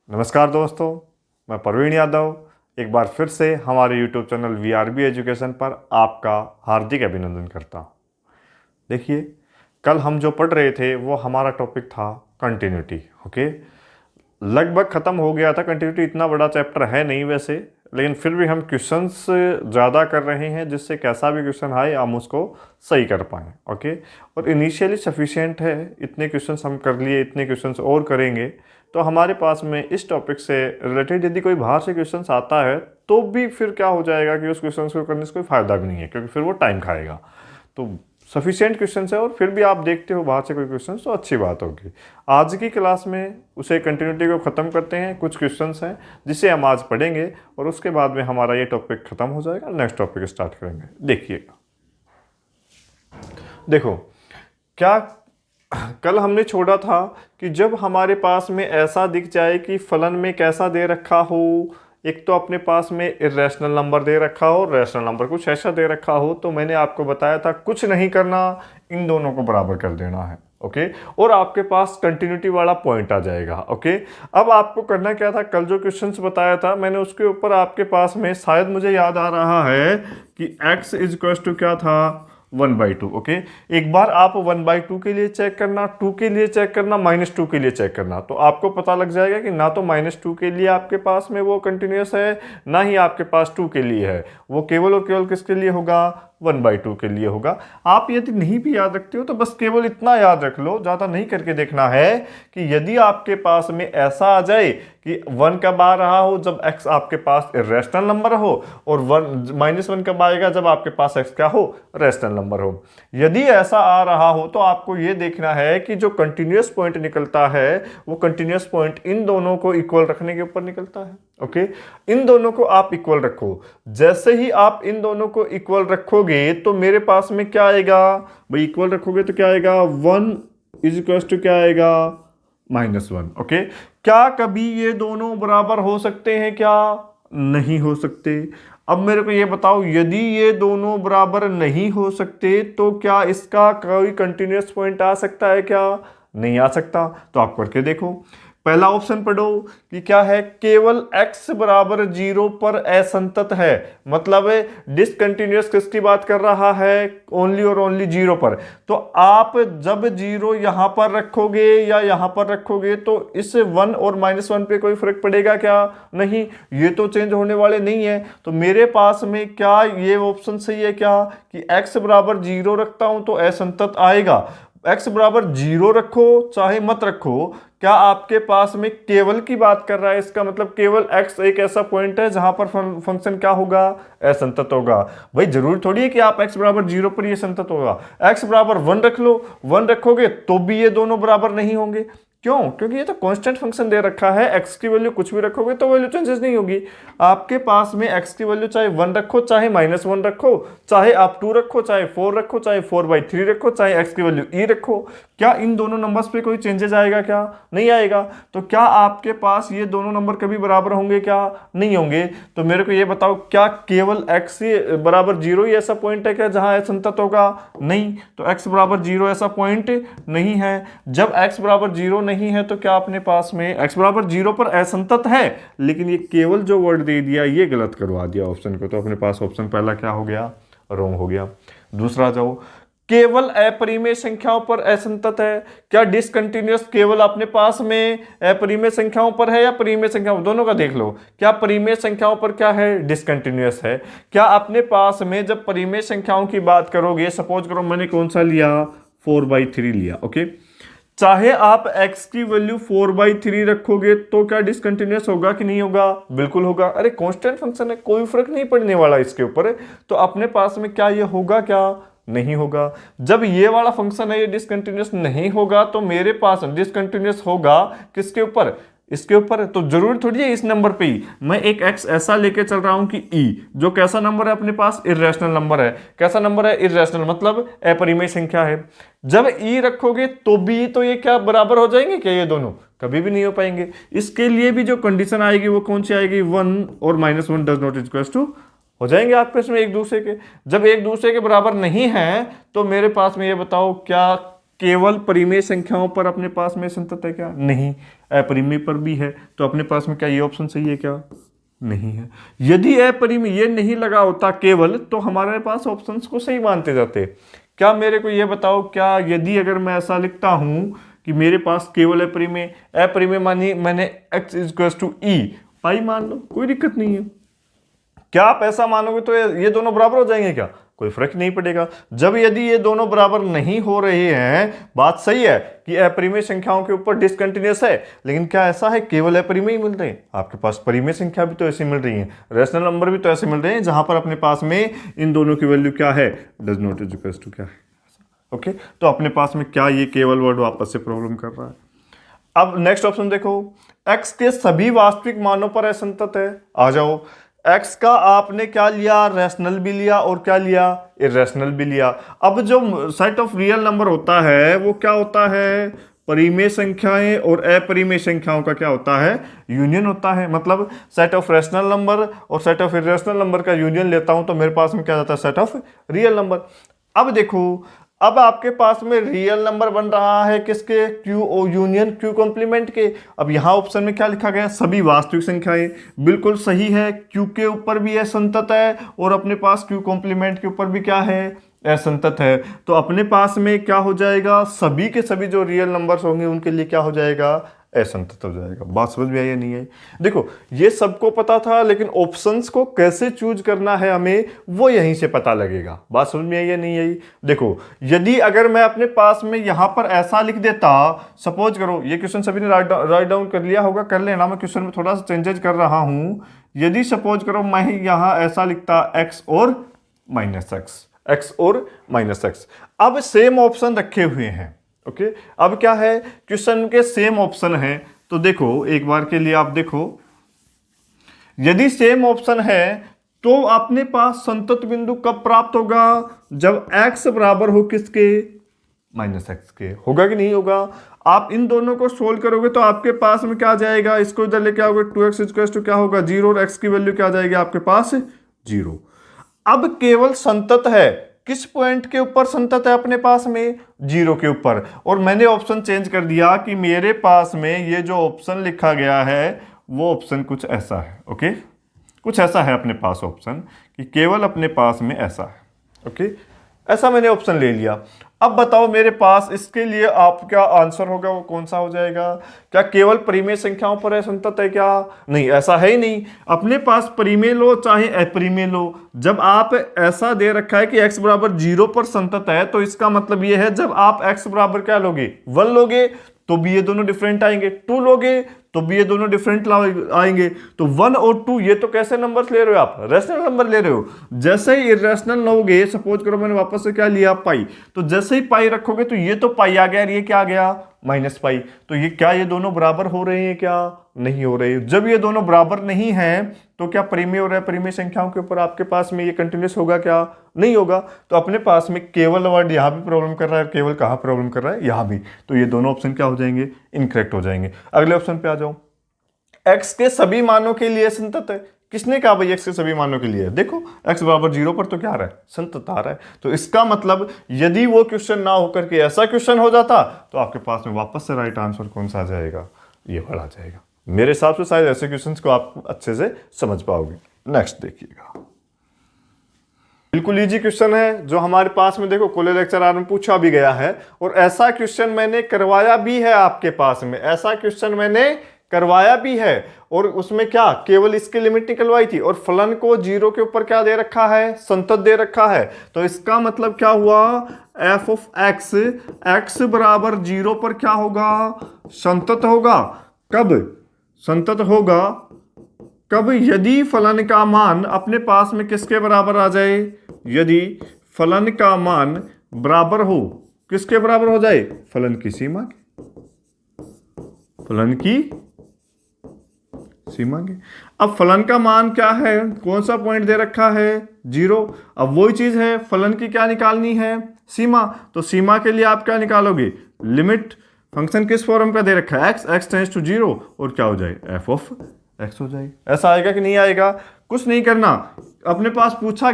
नमस्कार दोस्तों, मैं प्रवीण यादव एक बार फिर से हमारे YouTube चैनल VRB एजुकेशन पर आपका हार्दिक अभिनंदन करता हूँ। देखिए, कल हम जो पढ़ रहे थे वो हमारा टॉपिक था कंटिन्यूटी। ओके, लगभग ख़त्म हो गया था। कंटिन्यूटी इतना बड़ा चैप्टर है नहीं वैसे, लेकिन फिर भी हम क्वेश्चंस ज़्यादा कर रहे हैं जिससे कैसा भी क्वेश्चन आए हम उसको सही कर पाएँ। ओके, और इनिशियली सफिशिएंट है, इतने क्वेश्चंस हम कर लिए, इतने क्वेश्चंस और करेंगे तो हमारे पास में इस टॉपिक से रिलेटेड यदि कोई बाहर से क्वेश्चंस आता है तो भी फिर क्या हो जाएगा कि उस क्वेश्चन को करने से कोई फ़ायदा भी नहीं है, क्योंकि फिर वो टाइम खाएगा। तो सफिशिएंट क्वेश्चन है और फिर भी आप देखते हो बाहर से कोई क्वेश्चन तो अच्छी बात होगी। आज की क्लास में उसे कंटिन्यूटी को ख़त्म करते हैं। कुछ क्वेश्चंस हैं जिसे हम आज पढ़ेंगे और उसके बाद में हमारा ये टॉपिक ख़त्म हो जाएगा, नेक्स्ट टॉपिक स्टार्ट करेंगे। देखिएगा, देखो क्या कल हमने छोड़ा था कि जब हमारे पास में ऐसा दिख जाए कि फलन में कैसा दे रखा हो, एक तो अपने पास में इरेशनल नंबर दे रखा हो, रैशनल नंबर कुछ ऐसा दे रखा हो, तो मैंने आपको बताया था कुछ नहीं करना, इन दोनों को बराबर कर देना है। ओके, और आपके पास कंटिन्यूटी वाला पॉइंट आ जाएगा। ओके, अब आपको करना क्या था, कल जो क्वेश्चंस बताया था मैंने उसके ऊपर आपके पास में शायद मुझे याद आ रहा है कि x इज इक्वल टू क्या था 1/2। ओके, एक बार आप 1/2 के लिए चेक करना, 2 के लिए चेक करना, -2 के लिए चेक करना, तो आपको पता लग जाएगा कि ना तो -2 के लिए आपके पास में वो कंटिन्यूस है, ना ही आपके पास 2 के लिए है। वो केवल और केवल किसके लिए होगा, 1/2 के लिए होगा। आप यदि नहीं भी याद रखते हो तो बस केवल इतना याद रख लो, ज़्यादा नहीं करके देखना है कि यदि आपके पास में ऐसा आ जाए कि 1 कब आ रहा हो, जब x आपके पास इरेशनल नंबर हो, और -1 कब आएगा, जब आपके पास x क्या हो, रैशनल नंबर हो। यदि ऐसा आ रहा हो तो आपको ये देखना है कि जो कंटिन्यूस पॉइंट निकलता है वो कंटिन्यूस पॉइंट इन दोनों को इक्वल रखने के ऊपर निकलता है। ओके, इन दोनों को आप इक्वल रखो। जैसे ही आप इन दोनों को इक्वल रखोगे तो मेरे पास में क्या आएगा भाई, इक्वल रखोगे तो क्या आएगा, 1 इज इक्वल टू क्या आएगा, -1। ओके, क्या कभी ये दोनों बराबर हो सकते हैं, क्या नहीं हो सकते। अब मेरे को ये बताओ, यदि ये दोनों बराबर नहीं हो सकते तो क्या इसका कोई कंटिन्यूस पॉइंट आ सकता है, क्या नहीं आ सकता। तो आप करके देखो, पहला ऑप्शन पढ़ो कि क्या है, केवल x बराबर 0 पर असंतत है। मतलब डिसकंटिन्यूअस किसकी बात कर रहा है, ओनली और ओनली 0 पर। तो आप जब 0 यहां पर रखोगे या यहां पर रखोगे तो इस 1 और -1 पे कोई फर्क पड़ेगा, क्या नहीं, ये तो चेंज होने वाले नहीं है। तो मेरे पास में क्या ये ऑप्शन सही है, क्या कि x बराबर 0 रखता हूं तो असंतत आएगा। x बराबर 0 रखो चाहे मत रखो, क्या आपके पास में केवल की बात कर रहा है, इसका मतलब केवल x एक ऐसा पॉइंट है जहां पर फंक्शन क्या होगा, असंतत होगा। भाई जरूर थोड़ी है कि आप x बराबर 0 पर ये संतत होगा। x बराबर 1 रख लो, 1 रखोगे तो भी ये दोनों बराबर नहीं होंगे। क्यों, क्योंकि ये तो कांस्टेंट फंक्शन दे रखा है, x की वैल्यू कुछ भी रखोगे तो वैल्यू चेंजेस नहीं होगी। आपके पास में x की वैल्यू चाहे 1 रखो, चाहे -1 रखो, चाहे आप 2 रखो, चाहे 4 रखो, चाहे 4/3 रखो, चाहे x की वैल्यू e रखो, क्या इन दोनों नंबर्स पे कोई चेंजेस आएगा, क्या नहीं आएगा। तो क्या आपके पास ये दोनों नंबर कभी बराबर होंगे, क्या नहीं होंगे। तो मेरे को ये बताओ, क्या केवल x बराबर 0 ही ऐसा पॉइंट है क्या जहां असंतत होगा, नहीं। तो x बराबर 0 ऐसा पॉइंट नहीं है। जब x बराबर 0 नहीं है तो क्या अपने पास में x बराबर 0 पर असंतत है, लेकिन ये केवल जो वर्ड दे दिया ये गलत करवा दिया ऑप्शन को, तो अपने पास ऑप्शन पहला क्या हो गया, रॉन्ग हो गया। दूसरा जाओ, केवल अपरिमेय संख्याओं पर असंतत है। क्या डिसकंटिन्यूअस केवल अपने पास में अपरिमेय संख्याओं पर है या परिमेय संख्याओं, दोनों का देख लो। क्या परिमेय संख्याओं पर क्या है, डिसकंटिन्यूअस है। क्या अपने पास में जब परिमेय संख्याओं की बात करोगे, सपोज करो मैंने कौन सा लिया, 4/3 लिया। ओके, चाहे आप x की वैल्यू 4/3 रखोगे तो क्या डिसकंटिन्यूअस होगा कि नहीं होगा, बिल्कुल होगा। अरे कांस्टेंट फंक्शन है, कोई फर्क नहीं पड़ने वाला इसके ऊपर। तो अपने पास में क्या ये होगा, क्या नहीं होगा। जब ये वाला फंक्शन है ये डिसकंटिन्यूअस नहीं होगा तो मेरे पास डिसकंटिन्यूअस होगा किसके ऊपर, इसके ऊपर। तो जरूर थोड़ी है इस नंबर पे ही मैं एक x ऐसा लेके चल रहा हूं कि e जो कैसा नंबर है अपने पास, इरेशनल नंबर है। कैसा नंबर है, इरेशनल, मतलब अपरिमेय संख्या है। जब e रखोगे तो भी तो ये क्या बराबर हो जाएंगे क्या, ये दोनों कभी भी नहीं हो पाएंगे। इसके लिए भी जो कंडीशन आएगी वो कौन सी आएगी, 1 और -1 डज नॉट इक्वल टू हो जाएंगे आपस में एक दूसरे के। जब एक दूसरे के बराबर नहीं है तो मेरे पास में ये बताओ क्या केवल परिमेय संख्याओं पर अपने पास में संतत है क्या? नहीं। अपरिमेय पर भी है, तो अपने पास में क्या ये ऑप्शन सही है क्या? नहीं है। यदि अपरिमेय ये नहीं लगा होता केवल, तो हमारे पास ऑप्शंस को सही मानते जाते। क्या मेरे को ये बताओ, क्या यदि अगर मैं ऐसा लिखता हूं कि मेरे पास केवल अपरिमेय, अपरिमेय मानी मैंने x इक्वल टू ई पाई मान लो, कोई दिक्कत नहीं है। क्या आप ऐसा मानोगे तो ये दोनों बराबर हो जाएंगे क्या? कोई फर्क नहीं पड़ेगा। जब यदि ये दोनों बराबर नहीं हो रहे हैं, बात सही है कि अपरिमेय संख्याओं के ऊपर डिसकंटिन्यूअस है, लेकिन क्या ऐसा है केवल अपरिमेय ही मिल रहे हैं? आपके पास परिमेय संख्या भी तो ऐसी मिल रही है, रेशनल नंबर भी तो ऐसे मिल रहे हैं जहां पर अपने पास में इन दोनों की वैल्यू क्या है? Does not is equal to क्या है? ओके, तो अपने पास में क्या ये केवल वर्ड वापस से प्रॉब्लम कर रहा है। अब नेक्स्ट ऑप्शन देखो, x के सभी वास्तविक मानों पर असंतत है। आ जाओ, x का आपने क्या लिया? रैशनल भी लिया और क्या लिया? इरेशनल भी लिया। अब जो सेट ऑफ रियल नंबर होता है वो क्या होता है? परिमेय संख्याएं और अपरिमेय संख्याओं का क्या होता है? यूनियन होता है। मतलब सेट ऑफ रैशनल नंबर और सेट ऑफ इरेशनल नंबर का यूनियन लेता हूं तो मेरे पास में क्या जाता है? Set of real number. अब देखो, अब आपके पास में रियल नंबर बन रहा है किसके? Q oh union Q complement के। अब यहां ऑप्शन में क्या लिखा गया? सभी वास्तविक संख्याएं। बिल्कुल सही है, क्यू के ऊपर भी असंतत है और अपने पास क्यू कॉम्प्लीमेंट के ऊपर भी क्या है? असंतत है। तो अपने पास में क्या हो जाएगा? सभी के सभी जो रियल नंबर्स होंगे उनके लिए क्या हो जाएगा? असंतत हो जाएगा। बात समझ में आई या नहीं आई? देखो, ये सबको पता था, लेकिन ऑप्शंस को कैसे चूज करना है हमें वो यहीं से पता लगेगा। बात समझ में आई या नहीं आई? देखो, यदि अगर मैं अपने पास में यहां पर ऐसा लिख देता, सपोज करो ये क्वेश्चन सभी ने राइट डाउन कर लिया होगा, कर लेना, मैं क्वेश्चन में थोड़ा सा चेंजेस कर रहा हूं। यदि सपोज करो मैं यहां ऐसा लिखता x और माइनस एक्स और माइनस एक्स, अब सेम ऑप्शन रखे हुए हैं। ओके, अब क्या है? क्वेश्चन के सेम ऑप्शन है, तो देखो एक बार के लिए आप देखो, यदि सेम ऑप्शन है तो अपने पास संतत बिंदु कब प्राप्त होगा? जब x बराबर हो किसके? माइनस एक्स के। होगा कि नहीं होगा? आप इन दोनों को सोल्व करोगे तो आपके पास में क्या जाएगा? इसको इधर लेके आओगे, 2x इक्वल टू क्या होगा? 0, और x की वैल्यू क्या जाएगी आपके पास? 0। अब केवल संतत है, किस पॉइंट के ऊपर संतत है अपने पास में? 0 के ऊपर। और मैंने ऑप्शन चेंज कर दिया कि मेरे पास में ये जो ऑप्शन लिखा गया है वो ऑप्शन कुछ ऐसा है। ओके, कुछ ऐसा है अपने पास ऑप्शन कि केवल अपने पास में ऐसा है। ओके, ऐसा मैंने ऑप्शन ले लिया। अब बताओ मेरे पास इसके लिए आपका आंसर होगा वो कौन सा हो जाएगा? क्या केवल परिमेय संख्याओं पर असंतत है क्या? नहीं, ऐसा है ही नहीं। अपने पास परिमेय लो चाहे अपरिमेय लो, जब आप ऐसा दे रखा है कि x बराबर 0 पर संतत है, तो इसका मतलब ये है जब आप x बराबर क्या लोगे? 1 लोगे तो भी ये दोनों डिफरेंट आएंगे, 2 लोगे तो भी ये दोनों डिफरेंट आएंगे। तो 1 और 2 ये तो कैसे नंबर्स ले रहे हो आप? रैशनल नंबर ले रहे हो। जैसे ही इरेशनल लोगे, सपोज करो मैंने वापस से क्या लिया? पाई, तो जैसे ही पाई रखोगे तो ये तो पाई आ गया और ये क्या आ गया? Minus pi. तो ये क्या ये दोनों बराबर हो रहे हैं क्या? नहीं हो रहे। जब ये दोनों बराबर नहीं हैं तो क्या परिमेय और अपरिमेय संख्याओं के ऊपर आपके पास में ये कंटिन्यूस होगा क्या? नहीं होगा। तो अपने पास में केवल वर्ड यहां भी प्रॉब्लम कर रहा है, केवल कहां प्रॉब्लम कर रहा है? यहां भी। तो ये दोनों ऑप्शन क्या हो जाएंगे? इनकरेक्ट हो जाएंगे। अगले ऑप्शन पे आ जाओ, x के सभी मानों के लिए संतत है। किसने कहा भाई x के सभी मानों के लिए? देखो x बराबर 0 पर तो क्या आ रहा है? संतत आ रहा है। तो इसका मतलब यदि वो क्वेश्चन ना होकर के ऐसा क्वेश्चन हो जाता तो आपके पास में वापस से राइट आंसर कौन सा आ जाएगा? ये वाला आ जाएगा। मेरे हिसाब से शायद ऐसे क्वेश्चंस को आप अच्छे से समझ पाओगे। नेक्स्ट देखिएगा, बिल्कुल इजी क्वेश्चन है जो हमारे पास में देखो कोले लेक्चर में पूछा भी गया है, और ऐसा क्वेश्चन मैंने करवाया भी है आपके पास में। ऐसा क्वेश्चन मैंने करवाया भी है, और उसमें क्या केवल इसकी लिमिट निकलवाई थी, और फलन को 0 के ऊपर क्या दे रखा है? संतत दे रखा है। तो इसका मतलब क्या हुआ? f ऑफ x बराबर 0 पर क्या होगा? संतत होगा। कब संतत होगा? कब? यदि फलन का मान अपने पास में किसके बराबर आ जाए? यदि फलन का मान बराबर हो, किसके बराबर हो जाए? फलन की सीमा के, फलन की सीमा के। अब फलन का मान क्या है? कौन सा पॉइंट दे रखा है? 0। अब वही चीज है, फलन की क्या निकालनी है? सीमा। तो सीमा के लिए आप क्या निकालोगे? लिमिट। फंक्शन किस फॉर्म का दे रखा है? x टेंड्स टू 0, और क्या हो जाए? f ऑफ x हो जाएगी। ऐसा आएगा कि नहीं आएगा? कुछ नहीं करना, अपने पास पूछा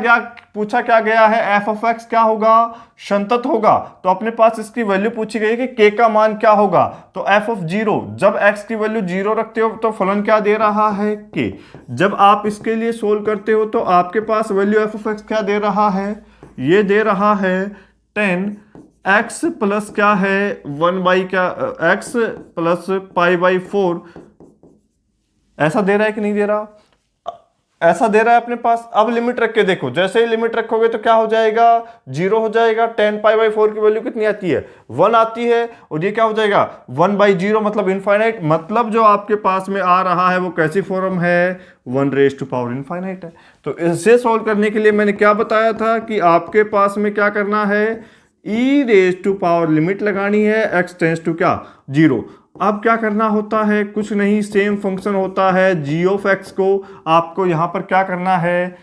क्या गया है, f ऑफ x क्या होगा? संतत होगा। तो अपने पास इसकी वैल्यू पूछी गई है कि k का मान क्या होगा, तो f ऑफ 0, जब x की वैल्यू 0 रखते हो तो फलन क्या दे रहा है, k। जब आप इसके लिए सोल्व करते हो तो आपके पास वैल्यू f ऑफ x क्या दे रहा है, ये दे रहा है 10x प्लस क्या है 1 बाई क्या x प्लस पाई बाई 4। ऐसा दे रहा है कि नहीं दे रहा? ऐसा दे रहा है अपने पास। अब लिमिट रख के देखो, जैसे ही लिमिट रखोगे तो क्या हो जाएगा, 0 हो जाएगा। 10 पाई बाई 4 की वैल्यू कितनी आती है, 1 आती है। और ये क्या हो जाएगा, 1 बाई 0 मतलब इनफाइनाइट। मतलब जो आपके पास में आ रहा है वो कैसी फॉर्म है, 1 रेज टू पावर इनफाइनाइट है। तो इसे सॉल्व करने के लिए मैंने क्या बताया था कि आपके पास में क्या करना है, e raise to power limit लगानी है, x टेंस टू क्या 0। अब क्या करना होता है, कुछ नहीं, सेम फंक्शन होता है g ऑफ x को आपको यहां पर क्या करना है।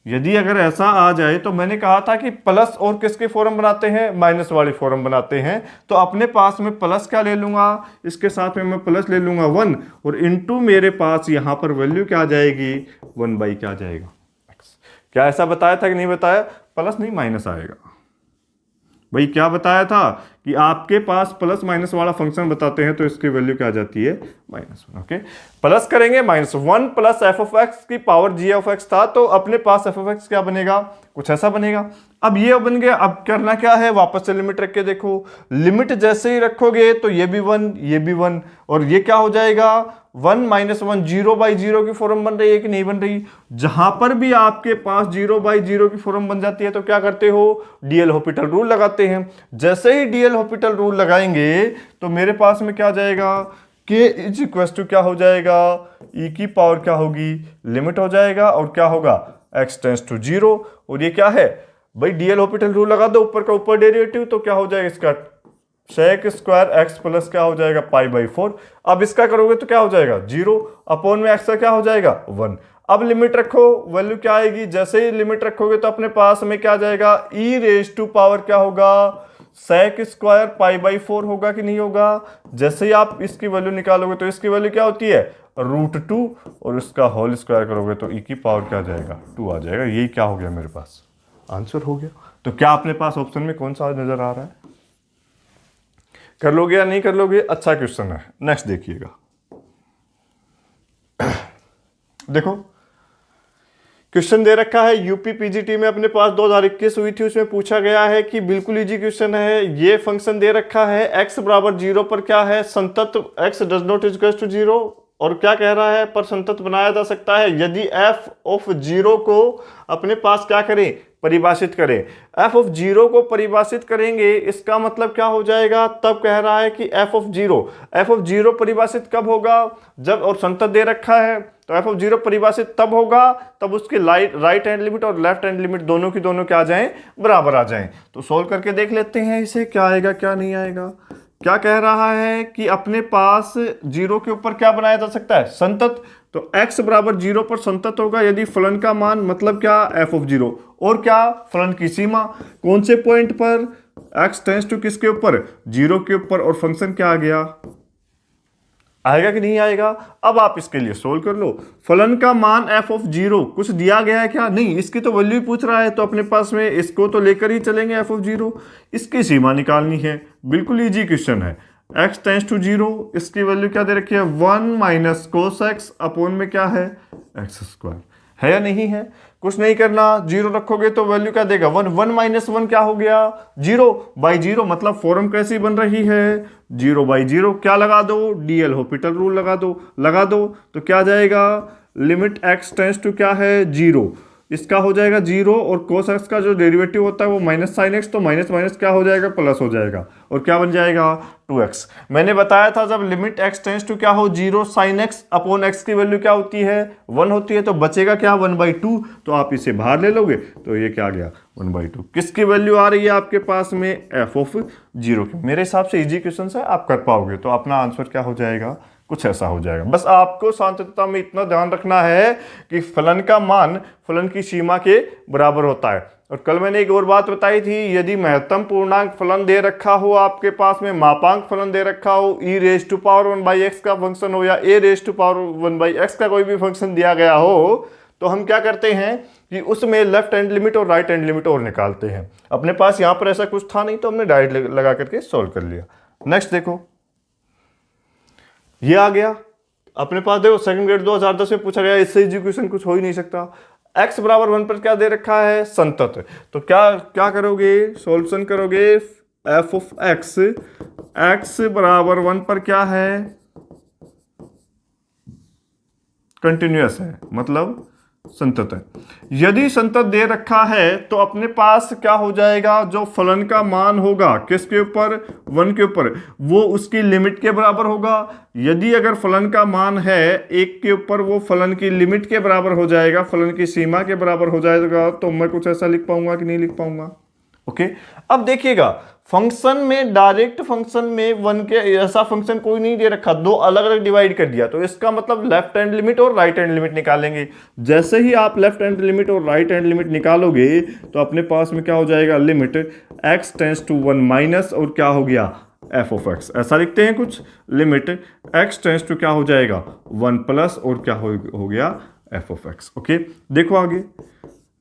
यदि अगर ऐसा आ जाए तो मैंने कहा था कि प्लस और किसके फॉर्म बनाते हैं, माइनस वाले फॉर्म बनाते हैं। तो अपने पास में प्लस क्या ले लूंगा, इसके साथ में मैं प्लस ले लूंगा 1, और इनटू मेरे पास यहां पर वैल्यू क्या आ जाएगी, 1 बाई क्या आ जाएगा x। क्या ऐसा बताया था कि नहीं बताया, प्लस नहीं माइनस आएगा। भाई क्या बताया था कि आपके पास प्लस माइनस वाला फंक्शन बताते हैं तो इसकी वैल्यू क्या आ जाती है, -1। ओके, प्लस करेंगे -1 प्लस f ऑफ x की पावर g ऑफ x था, तो अपने पास f ऑफ x क्या बनेगा, कुछ ऐसा बनेगा। अब ये बन गया। अब करना क्या है, वापस से लिमिट रख के देखो। लिमिट जैसे ही रखोगे तो ये भी 1, ये भी 1, और ये क्या हो जाएगा 1 -1, 0 बाई 0 की फॉर्म बन रही है कि नहीं बन रही। जहां पर भी आपके पास 0 बाई 0 की फॉर्म बन जाती है तो क्या करते हो, डीएल हॉपिटल रूल लगाते हैं। जैसे ही डीएल हॉपिटल रूल लगाएंगे तो मेरे पास में क्या जाएगा, k इज इक्वल टू क्या हो जाएगा, e की पावर क्या होगी, लिमिट हो जाएगा, और क्या होगा x टेंस टू 0। और ये क्या है भाई, डीएल हॉपिटल रूल लगा दो, ऊपर का ऊपर डेरिवेटिव, तो क्या हो जाएगा इसका सेक स्क्वायर x प्लस क्या हो जाएगा पाई बाई 4। अब इसका करोगे तो क्या हो जाएगा 0 अपॉन में x का क्या हो जाएगा 1। अब लिमिट रखो, वैल्यू क्या आएगी, जैसे ही लिमिट रखोगे तो अपने पास में क्या जाएगा, e रेज टू पावर क्या होगा, सेक स्क्वायर पाई बाई 4 होगा कि नहीं होगा। जैसे ही आप इसकी वैल्यू निकालोगे तो इसकी वैल्यू क्या होती है, √2, और इसका होल स्क्वायर करोगे तो e की पावर क्या जाएगा 2 आ जाएगा। यही क्या हो गया, मेरे पास आंसर हो गया। तो क्या अपने पास ऑप्शन में कौन सा नजर आ रहा है, कर लोगे या नहीं कर लोगे, अच्छा क्वेश्चन है। नेक्स्ट देखिएगा, देखो क्वेश्चन दे रखा है यूपी पीजीटी में अपने पास 2021 हुई थी, उसमें पूछा गया है कि बिल्कुल इजी क्वेश्चन है। ये फंक्शन दे रखा है x बराबर 0 पर क्या है, संतत x does not is to 0, और क्या कह रहा है, पर संतत बनाया जा सकता है यदि f ऑफ 0 को अपने पास क्या करें, परिभाषित करें। f ऑफ 0 को परिभाषित करेंगे, इसका मतलब क्या हो जाएगा, तब कह रहा है कि f ऑफ 0 परिभाषित कब होगा, जब, और संतत दे रखा है तो f ऑफ 0 परिभाषित तब होगा तब उसके राइट हैंड लिमिट और लेफ्ट हैंड लिमिट दोनों की दोनों क्या आ जाएं, बराबर आ जाएं। तो सोल्व करके देख लेते हैं इसे, क्या आएगा क्या नहीं आएगा। क्या कह रहा है कि अपने पास 0 के ऊपर क्या बनाया जा सकता है, संतत। तो x बराबर 0 पर संतत होगा यदि फलन का मान, मतलब क्या, f ऑफ 0, और क्या, फलन की सीमा, कौन से पॉइंट पर, x टेंस टू किसके ऊपर, 0 के ऊपर, और फंक्शन क्या आ गया, आएगा कि नहीं आएगा। अब आप इसके लिए सोल्व कर लो। फलन का मान f ऑफ 0 कुछ दिया गया है क्या, नहीं, इसकी तो वैल्यू ही पूछ रहा है, तो अपने पास में इसको तो लेकर ही चलेंगे f ऑफ 0। इसकी सीमा निकालनी है, बिल्कुल इजी क्वेश्चन है। x टेंस टू 0, इसकी वैल्यू क्या दे रखी है, 1 माइनस कोस x अपॉन में क्या है, x स्क्वायर, है या नहीं है। कुछ नहीं करना, 0 रखोगे तो वैल्यू क्या देगा 1, 1 माइनस 1 क्या हो गया 0 बाई 0, मतलब फॉर्म कैसी बन रही है 0 बाई 0। क्या लगा दो, डीएल हॉपिटल रूल लगा दो तो क्या जाएगा, लिमिट x टेंस टू क्या है 0, इसका हो जाएगा 0, और cos x का जो डेरिवेटिव होता है वो माइनस साइन x, तो माइनस माइनस क्या हो जाएगा, प्लस हो जाएगा, और क्या बन जाएगा 2x। मैंने बताया था जब लिमिट x टेंस टू क्या हो 0, साइन x अपॉन x की वैल्यू क्या होती है 1 होती है, तो बचेगा क्या 1/2, तो आप इसे बाहर ले लोगे तो ये क्या आ गया 1/2। किसकी वैल्यू आ रही है आपके पास में, f ऑफ 0 की। मेरे हिसाब से इजी क्वेश्चन है, आप कर पाओगे, तो अपना आंसर क्या हो जाएगा, कुछ ऐसा हो जाएगा। बस आपको सांतत्यता में इतना ध्यान रखना है कि फलन का मान फलन की सीमा के बराबर होता है। और कल मैंने एक और बात बताई थी, यदि महत्तम पूर्णांक फलन दे रखा हो आपके पास में, मापांक फलन दे रखा हो, e⁻1/x का फंक्शन हो या a⁻1/x का कोई भी फंक्शन दिया गया हो, तो हम क्या करते हैं कि उसमें लेफ्ट हैंड लिमिट और राइट हैंड लिमिट और निकालते हैं। अपने पास यहां पर ऐसा कुछ था नहीं तो हमने डायरेक्ट लगा करके सॉल्व कर लिया। नेक्स्ट देखो, ये आ गया अपने पास। देखो सेकंड ग्रेड 2010 में पूछा गया, इससे इजी क्वेश्चन कुछ हो ही नहीं सकता। x बराबर 1 पर क्या दे रखा है, संतत। तो क्या करोगे, सॉल्यूशन करोगे f ऑफ x बराबर 1 पर क्या है, कंटिन्यूअस है, मतलब संतत है। यदि संतत दे रखा है तो अपने पास क्या हो जाएगा, जो फलन का मान होगा किसके ऊपर, 1 के ऊपर, वो उसकी लिमिट के बराबर होगा। यदि अगर फलन का मान है 1 के ऊपर, वो फलन की लिमिट के बराबर हो जाएगा, फलन की सीमा के बराबर हो जाएगा। तो मैं कुछ ऐसा लिख पाऊंगा कि नहीं लिख पाऊंगा। ओके, अब देखिएगा फंक्शन में, डायरेक्ट फंक्शन में 1 के ऐसा फंक्शन कोई नहीं दे रखा, दो अलग अलग डिवाइड कर दिया। तो इसका मतलब लेफ्ट हैंड लिमिट और राइट हैंड लिमिट निकालेंगे। जैसे ही आप लेफ्ट हैंड लिमिट और राइट हैंड लिमिट निकालोगे तो अपने पास में क्या हो जाएगा, limit x tends to 1 minus और क्या हो गया, f ऑफ x। ऐसा लिखते हैं कुछ, लिमिट x टेंड्स टू क्या हो जाएगा, 1 प्लस और क्या हो गया, f ऑफ x। ओके, देखो आगे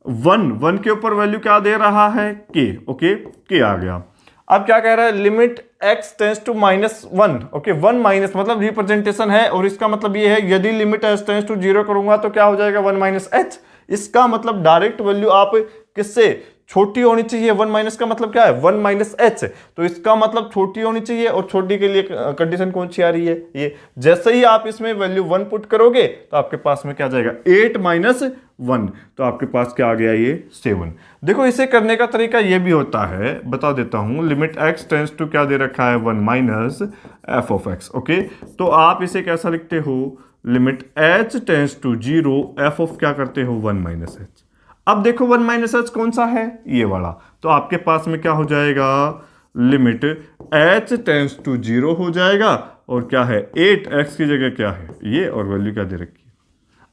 1 के ऊपर वैल्यू क्या दे रहा है, k। ओके, k आ गया। अब क्या कह रहा है, limit x tends to -1। Okay, 1 minus मतलब रिप्रेजेंटेशन है, और इसका मतलब ये है यदि लिमिट h टेंड्स टू 0 करूंगा तो क्या हो जाएगा, 1 माइनस h। इसका मतलब डायरेक्ट वैल्यू आप किससे छोटी होनी चाहिए, 1 माइनस का मतलब क्या है, 1 माइनस h। तो इसका मतलब छोटी होनी चाहिए, और छोटी के लिए कंडीशन कौन सी आ रही है, ये। जैसे ही आप इसमें वैल्यू 1 पुट करोगे तो आपके पास में क्या जाएगा, 8 माइनस 1। तो आपके पास क्या आ गया, ये 7। देखो इसे करने का तरीका ये भी होता है, बता देता हूं। लिमिट x टेंड्स टू क्या दे रखा है, 1 minus f of x। Okay, तो आप इसे कैसा लिखते हो, limit h tends to 0, f of क्या करते हो, 1 माइनस h। अब देखो 1 माइनस h कौन सा है, ये वाला। तो आपके पास में क्या हो जाएगा, लिमिट h टेंड्स टू 0 हो जाएगा, और क्या है, 8x की जगह क्या है ये, और वैल्यू क्या दे रखी है।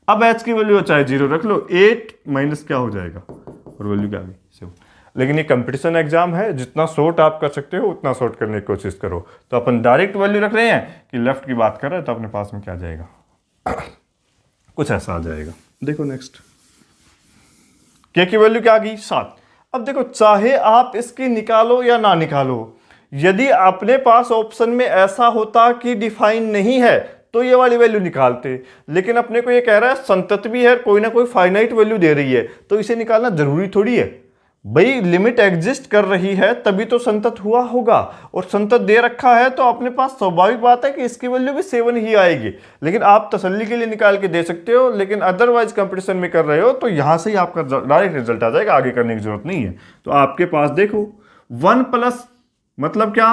अब h की वैल्यू चाहे 0 रख लो, 8 माइनस क्या हो जाएगा, और वैल्यू क्या आ गई, 7। लेकिन ये कंपटीशन एग्जाम है, जितना शॉर्ट आप कर सकते हो उतना शॉर्ट करने की कोशिश करो। तो अपन डायरेक्ट वैल्यू रख रहे हैं कि लेफ्ट की बात कर रहे हैं, तो अपने पास में क्या जाएगा, कुछ ऐसा आ जाएगा। देखो नेक्स्ट, k की वैल्यू क्या आ गई, 7। अब देखो चाहे आप इसकी निकालो या ना निकालो, यदि अपने पास ऑप्शन में ऐसा होता कि डिफाइन नहीं है तो ये वाली वैल्यू निकालते, लेकिन अपने को ये कह रहा है संतत भी है, कोई ना कोई फाइनाइट वैल्यू दे रही है, तो इसे निकालना जरूरी थोड़ी है। भाई लिमिट एग्जिस्ट कर रही है तभी तो संतत हुआ होगा, और संतत दे रखा है तो अपने पास स्वाभाविक बात है कि इसकी वैल्यू भी 7 ही आएगी। लेकिन आप तसल्ली के लिए निकाल के दे सकते हो, लेकिन अदरवाइज कंपटीशन में कर रहे हो तो यहां से ही आपका डायरेक्ट रिजल्ट आ जाएगा, आगे करने की जरूरत नहीं है। तो आपके पास देखो 1 प्लस मतलब क्या,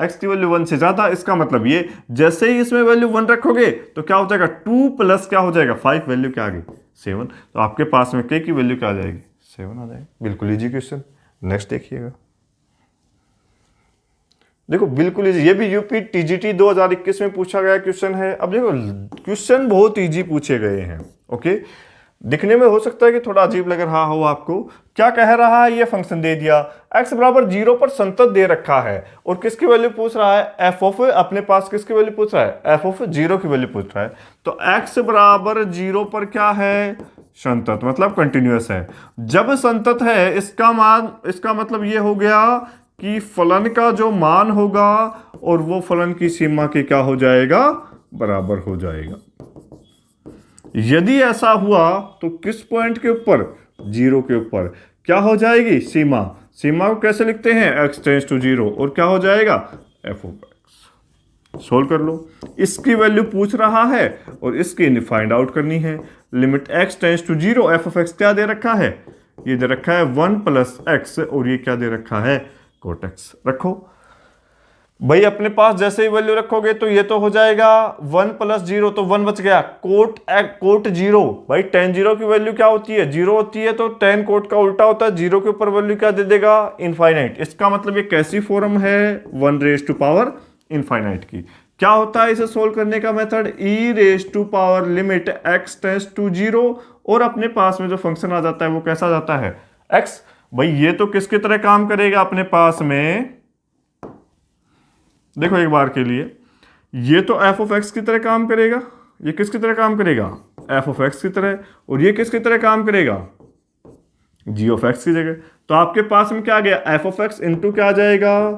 x की वैल्यू 1 से ज्यादा, इसका मतलब ये जैसे ही इसमें वैल्यू 1 रखोगे तो क्या हो जाएगा, 2 प्लस क्या हो जाएगा, 5, वैल्यू क्या आ गई, 7। तो आपके पास में k की वैल्यू क्या आ जाएगी, 7 आ जाएगी। बिल्कुल इजी क्वेश्चन। नेक्स्ट देखिएगा, देखो बिल्कुल इजी, ये भी यूपी टीजीटी 2021 में पूछा गया क्वेश्चन है। अब देखो क्वेश्चन बहुत इजी पूछे गए हैं। ओके, दिखने में हो सकता है कि थोड़ा अजीब लग रहा हो आपको। क्या कह रहा है, ये फंक्शन दे दिया, x बराबर 0 पर संतत दे रखा है, और किसकी वैल्यू पूछ रहा है, f ऑफ, अपने पास किसकी वैल्यू पूछ रहा है, f ऑफ 0 की वैल्यू पूछ रहा है। तो x बराबर 0 पर क्या है, संतत, मतलब कंटिन्यूअस है। जब संतत है इसका मतलब ये हो गया कि फलन का जो मान होगा और वो फलन की सीमा के क्या हो जाएगा, बराबर हो जाएगा। यदि ऐसा हुआ तो किस पॉइंट के ऊपर, 0 के ऊपर क्या हो जाएगी, सीमा। सीमा को कैसे लिखते हैं, x टेंड्स टू 0, और क्या हो जाएगा, f ऑफ x। सोल्व कर लो, इसकी वैल्यू पूछ रहा है और इसकी फाइंड आउट करनी है। Limit x tends to 0, f of x क्या दे रखा है, ये दे रखा है 1 प्लस x, और ये क्या दे रखा है, कोट x। रखो भाई, अपने पास जैसे ही वैल्यू रखोगे तो ये तो हो जाएगा 1 प्लस 0, तो 1 बच गया, कोट 0। भाई tan 0 की वैल्यू क्या होती है, 0 होती है, तो tan कोट का उल्टा होता है, 0 के ऊपर वैल्यू क्या दे देगा, इनफाइनाइट। इसका मतलब ये कैसी फॉर्म है, 1 रेज टू पावर इनफाइनाइट की। क्या होता है इसे सोल्व करने का method, e raise to power limit x tends to zero, और अपने पास में जो फंक्शन आ जाता है वो कैसा जाता है, एक्स। भाई ये तो किसकी तरह काम करेगा अपने पास में, देखो एक बार के लिए, ये तो एफ ऑफ एक्स की तरह काम करेगा, ये किसकी तरह काम करेगा, एफ ऑफ एक्स की तरह, और ये किसकी तरह काम करेगा, जी ऑफ एक्स की जगह। तो आपके पास में क्या आ गया, एफ ऑफ एक्स इंटू क्या आ जाएगा,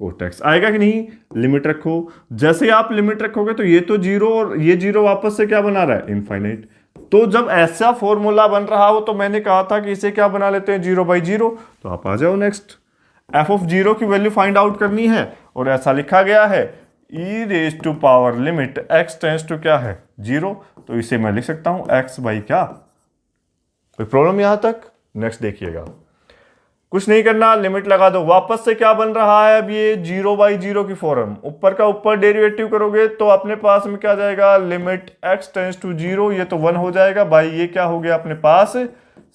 कोट एक्स आएगा कि नहीं। लिमिट रखो, जैसे ही आप लिमिट रखोगे तो ये तो जीरो और ये जीरो वापस से क्या बना रहा है, इनफाइनाइट। तो जब ऐसा फॉर्मूला बन रहा हो तो मैंने कहा था कि इसे क्या बना लेते हैं, जीरो बाई जीरो। तो आप आ जाओ नेक्स्ट, एफ ऑफ जीरो की वैल्यू फाइंड आउट करनी है, और ऐसा लिखा गया है e raise to power limit x tends to क्या है, जीरो। तो इसे मैं लिख सकता हूं एक्स बाई क्या, कोई प्रॉब्लम यहां तक। नेक्स्ट देखिएगा, कुछ नहीं करना, लिमिट लगा दो, वापस से क्या बन रहा है अब, ये जीरो बाई जीरो की फॉर्म, ऊपर का ऊपर डेरिवेटिव करोगे तो अपने पास में क्या जाएगा, limit x tends to zero, ये तो वन हो जाएगा भाई, ये क्या हो गया अपने पास,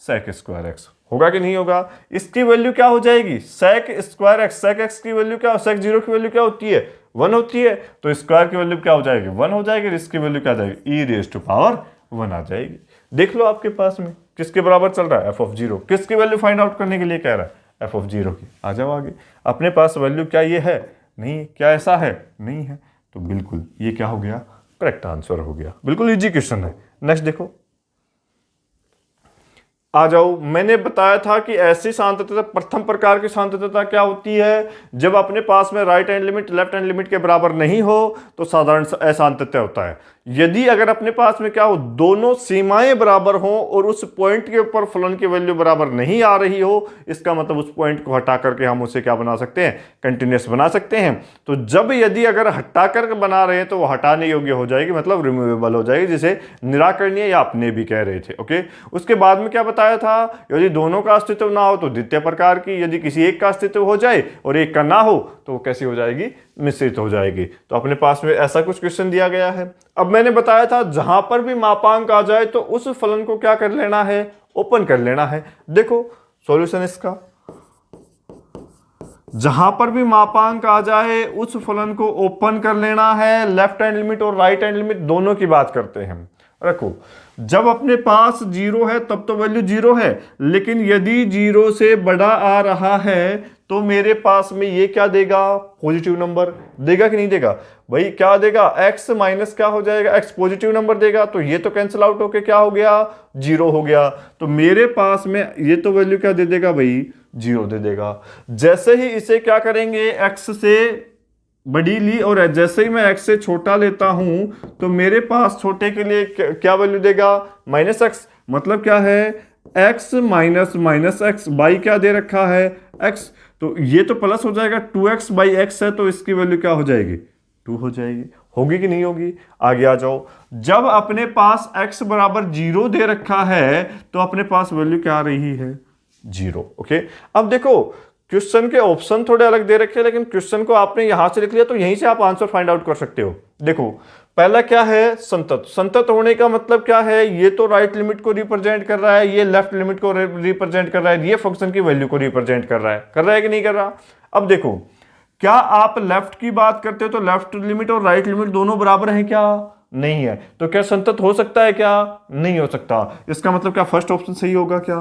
सेक स्क्वायर एक्स, होगा कि नहीं होगा। इसकी वैल्यू क्या हो जाएगी, sec square x, sec x की वैल्यू क्या, सेक जीरो की वैल्यू क्या होती है, वन होती है, तो स्क्वायर की वैल्यू क्या हो जाएगी, वन हो जाएगी, इसकी वैल्यू क्या आ जाएगी, ई रेज टू पावर वन आ जाएगी। देख लो आपके पास में किसके बराबर चल रहा है, एफ ऑफ जीरो, किसकी वैल्यू फाइंड आउट करने के लिए कह रहा है, एफ ऑफ जीरो की। आ जाओ आगे, अपने पास वैल्यू क्या ये है, नहीं, क्या ऐसा है, नहीं है, तो बिल्कुल ये क्या हो गया, करेक्ट आंसर हो गया, बिल्कुल इजी क्वेश्चन है। नेक्स्ट देखो, आ जाओ, मैंने बताया था कि ऐसी सांतत्यता, प्रथम प्रकार की सांतत्यता क्या होती है, जब अपने पास में right hand limit left hand limit के बराबर नहीं हो तो साधारण असांतत्य होता है। यदि अगर अपने पास में क्या हो, दोनों सीमाएं बराबर हो और उस पॉइंट के ऊपर फलन की वैल्यू बराबर नहीं आ रही हो, इसका मतलब उस पॉइंट को हटा करके हम उसे क्या बना सकते हैं, कंटिन्यूअस बना सकते हैं। तो जब यदि अगर हटा कर बना रहे हैं तो वो हटाने योग्य हो जाएगी, मतलब रिमूवेबल हो जाएगी, जिसे निराकरणीय या अपने भी कह रहे थे। ओके, उसके बाद में क्या बताया था, यदि दोनों का अस्तित्व ना हो तो द्वितीय प्रकार की, यदि किसी एक का अस्तित्व हो जाए और एक का ना हो तो वो कैसी हो जाएगी, मिश्रित हो जाएगी। तो अपने पास में ऐसा कुछ क्वेश्चन दिया गया है। अब मैंने बताया था जहां पर भी मापांक आ जाए तो उस फलन को क्या कर लेना है, ओपन कर लेना है। देखो सॉल्यूशन इसका, जहां पर भी मापांक आ जाए उस फलन को ओपन कर लेना है। लेफ्ट हैंड लिमिट और राइट हैंड लिमिट दोनों की बात करते हैं। रखो, जब अपने पास जीरो है तब तो वैल्यू जीरो है, लेकिन यदि जीरो से बड़ा आ रहा है तो मेरे पास में ये क्या देगा, पॉजिटिव नंबर देगा कि नहीं देगा। भाई क्या देगा, x माइनस क्या हो जाएगा, x पॉजिटिव नंबर देगा, तो ये तो कैंसिल आउट होके क्या हो गया, जीरो हो गया। तो मेरे पास में ये तो वैल्यू क्या दे देगा भाई, जीरो दे देगा। जैसे ही इसे क्या करेंगे, x से बड़ी ली और जैसे ही मैं x से छोटा लेता हूं तो मेरे पास छोटे के लिए क्या वैल्यू देगा, माइनस एक्स। मतलब क्या है, x minus minus x by क्या दे रखा है, x। तो ये तो प्लस हो जाएगा, 2x बाई एक्स है, तो इसकी वैल्यू क्या हो जाएगी, 2 हो जाएगी। होगी कि नहीं होगी, आगे आ जाओ। जब अपने पास x बराबर जीरो दे रखा है तो अपने पास वैल्यू क्या आ रही है, जीरो। ओके, अब देखो क्वेश्चन के ऑप्शन थोड़े अलग दे रखे हैं, लेकिन क्वेश्चन को आपने यहां से लिख लिया तो यहीं से आप आंसर फाइंड आउट कर सकते हो। देखो पहला क्या है, संतत। संतत होने का मतलब क्या है, ये तो राइट लिमिट को रिप्रेजेंट कर रहा है, ये लेफ्ट लिमिट को रिप्रेजेंट कर रहा है, ये फंक्शन की वैल्यू को रिप्रेजेंट कर रहा है कि नहीं कर रहा। अब देखो, क्या आप लेफ्ट की बात करते हो तो लेफ्ट लिमिट और राइट लिमिट दोनों बराबर हैं क्या, नहीं है। तो क्या संतत हो सकता है क्या, नहीं हो सकता। इसका मतलब क्या फर्स्ट ऑप्शन सही होगा क्या,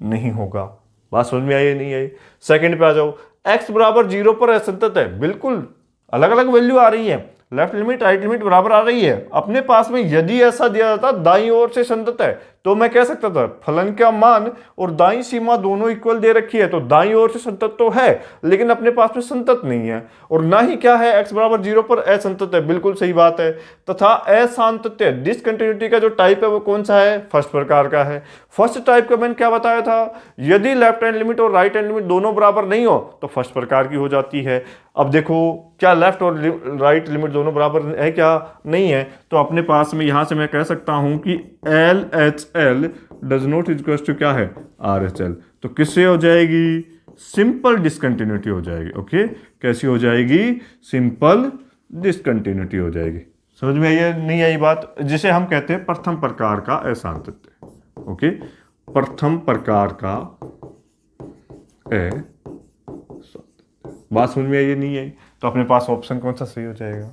नहीं होगा। बात समझ में आई या नहीं आई। सेकंड पे आ जाओ, x बराबर जीरो पर असंतत है, बिल्कुल अलग अलग वैल्यू आ रही है, लेफ्ट लिमिट राइट लिमिट बराबर आ रही है। अपने पास में यदि ऐसा दिया जाता दाईं ओर से संतत है तो मैं कह सकता था फलन का मान और दाईं सीमा दोनों इक्वल दे रखी है तो दाईं ओर से संतत तो है, लेकिन अपने पास में संतत नहीं है। और ना ही क्या है, x बराबर जीरो पर असंतत है, बिल्कुल सही बात है। तथा असांतत्य डिसकंटिन्यूटी का जो टाइप है वो कौन सा है, फर्स्ट प्रकार का है। फर्स्ट टाइप का मैंने क्या बताया था, यदि लेफ्ट हैंड लिमिट और राइट हैंड लिमिट दोनों बराबर नहीं हो तो फर्स्ट प्रकार की हो जाती है। अब देखो क्या लेफ्ट और राइट लिमिट दोनों बराबर है क्या, नहीं है। तो अपने पास में यहां से मैं कह सकता हूं कि LHL does not equal to क्या है, RHL। तो किससे हो जाएगी, सिंपल डिसकंटिन्यूटी हो जाएगी। ओके, कैसी हो जाएगी, सिंपल डिसकंटिन्यूटी हो जाएगी। समझ में आई नहीं आई बात, जिसे हम कहते हैं प्रथम प्रकार का असांतत्य। ओके, प्रथम प्रकार का बात समझ में आई नहीं आई। तो अपने पास ऑप्शन कौन सा सही हो जाएगा,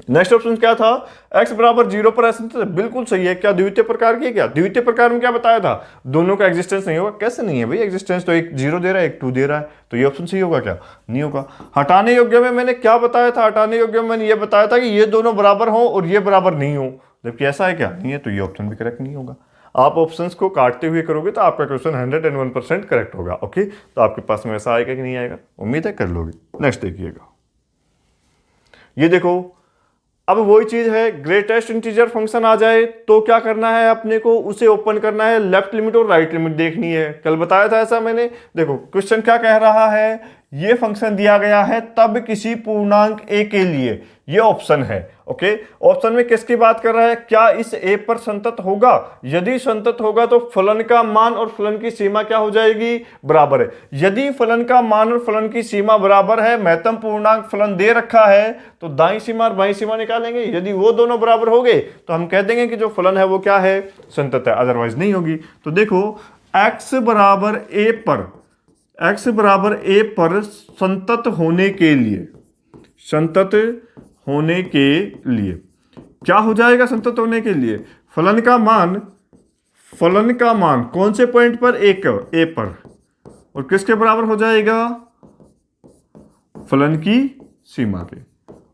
नेक्स्ट ऑप्शन क्या था, x बराबर 0 पर असंतत है। बिल्कुल सही है। क्या द्वितीय प्रकार की है? क्या द्वितीय प्रकार में क्या बताया था, दोनों का एग्जिस्टेंस नहीं होगा। कैसे नहीं है भाई, एग्जिस्टेंस तो एक 0 दे रहा है, एक 2 दे रहा है, तो ये ऑप्शन सही होगा क्या? नहीं होगा। हटाने योग्य में मैंने क्या बताया था, हटाने योग्य में मैंने ये बताया था कि ये दोनों बराबर हो और ये बराबर नहीं हो, जबकि ऐसा है क्या? नहीं है, तो ये ऑप्शन भी करेक्ट नहीं होगा। आप ऑप्शंस को काटते हुए करोगे तो आपका क्वेश्चन 101% करेक्ट होगा। ओके, तो आपके पास में ऐसा आएगा कि नहीं आएगा? उम्मीद है कर लोगे। नेक्स्ट देखिएगा, ये देखो, अब वही चीज है, ग्रेटेस्ट इंटीजर फंक्शन आ जाए तो क्या करना है अपने को, उसे ओपन करना है, लेफ्ट लिमिट और राइट लिमिट देखनी है। कल बताया था ऐसा मैंने। देखो क्वेश्चन क्या कह रहा है, ये फंक्शन दिया गया है तब किसी पूर्णांक a के लिए, ये ऑप्शन है। ओके, ऑप्शन में किसकी बात कर रहा है, क्या इस a पर संतत होगा? यदि संतत होगा तो फलन का मान और फलन की सीमा क्या हो जाएगी, बराबर है। यदि फलन का मान और फलन की सीमा बराबर है, महत्तम पूर्णांक फलन दे रखा है, तो दाईं सीमा और बाईं सीमा निकालेंगे। यदि वो दोनों बराबर हो गए तो हम कह देंगे कि जो फलन है वो क्या है, संतत है, अदरवाइज नहीं होगी। तो देखो x बराबर a पर, x बराबर a पर संतत होने के लिए, संतत होने के लिए क्या हो जाएगा? संतत होने के लिए फलन का मान, फलन का मान कौन से पॉइंट पर, a पर, और किसके बराबर हो जाएगा, फलन की सीमा के।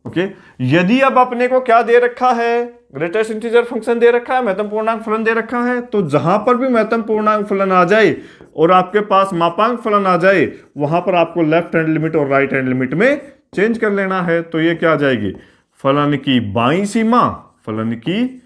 ओके, यदि अब अपने को क्या दे रखा है, ग्रेटेस्ट इंटीजर फंक्शन दे रखा है, महत्तम पूर्णांक फलन दे रखा है, तो जहां पर भी महत्तम पूर्णांक फलन आ जाए और आपके पास मापांक फलन आ जाए, वहां पर आपको लेफ्ट हैंड लिमिट और राइट हैंड लिमिट में चेंज कर लेना है। तो ये क्या आ जाएगी, फलन की बाईं सीमा, फलन की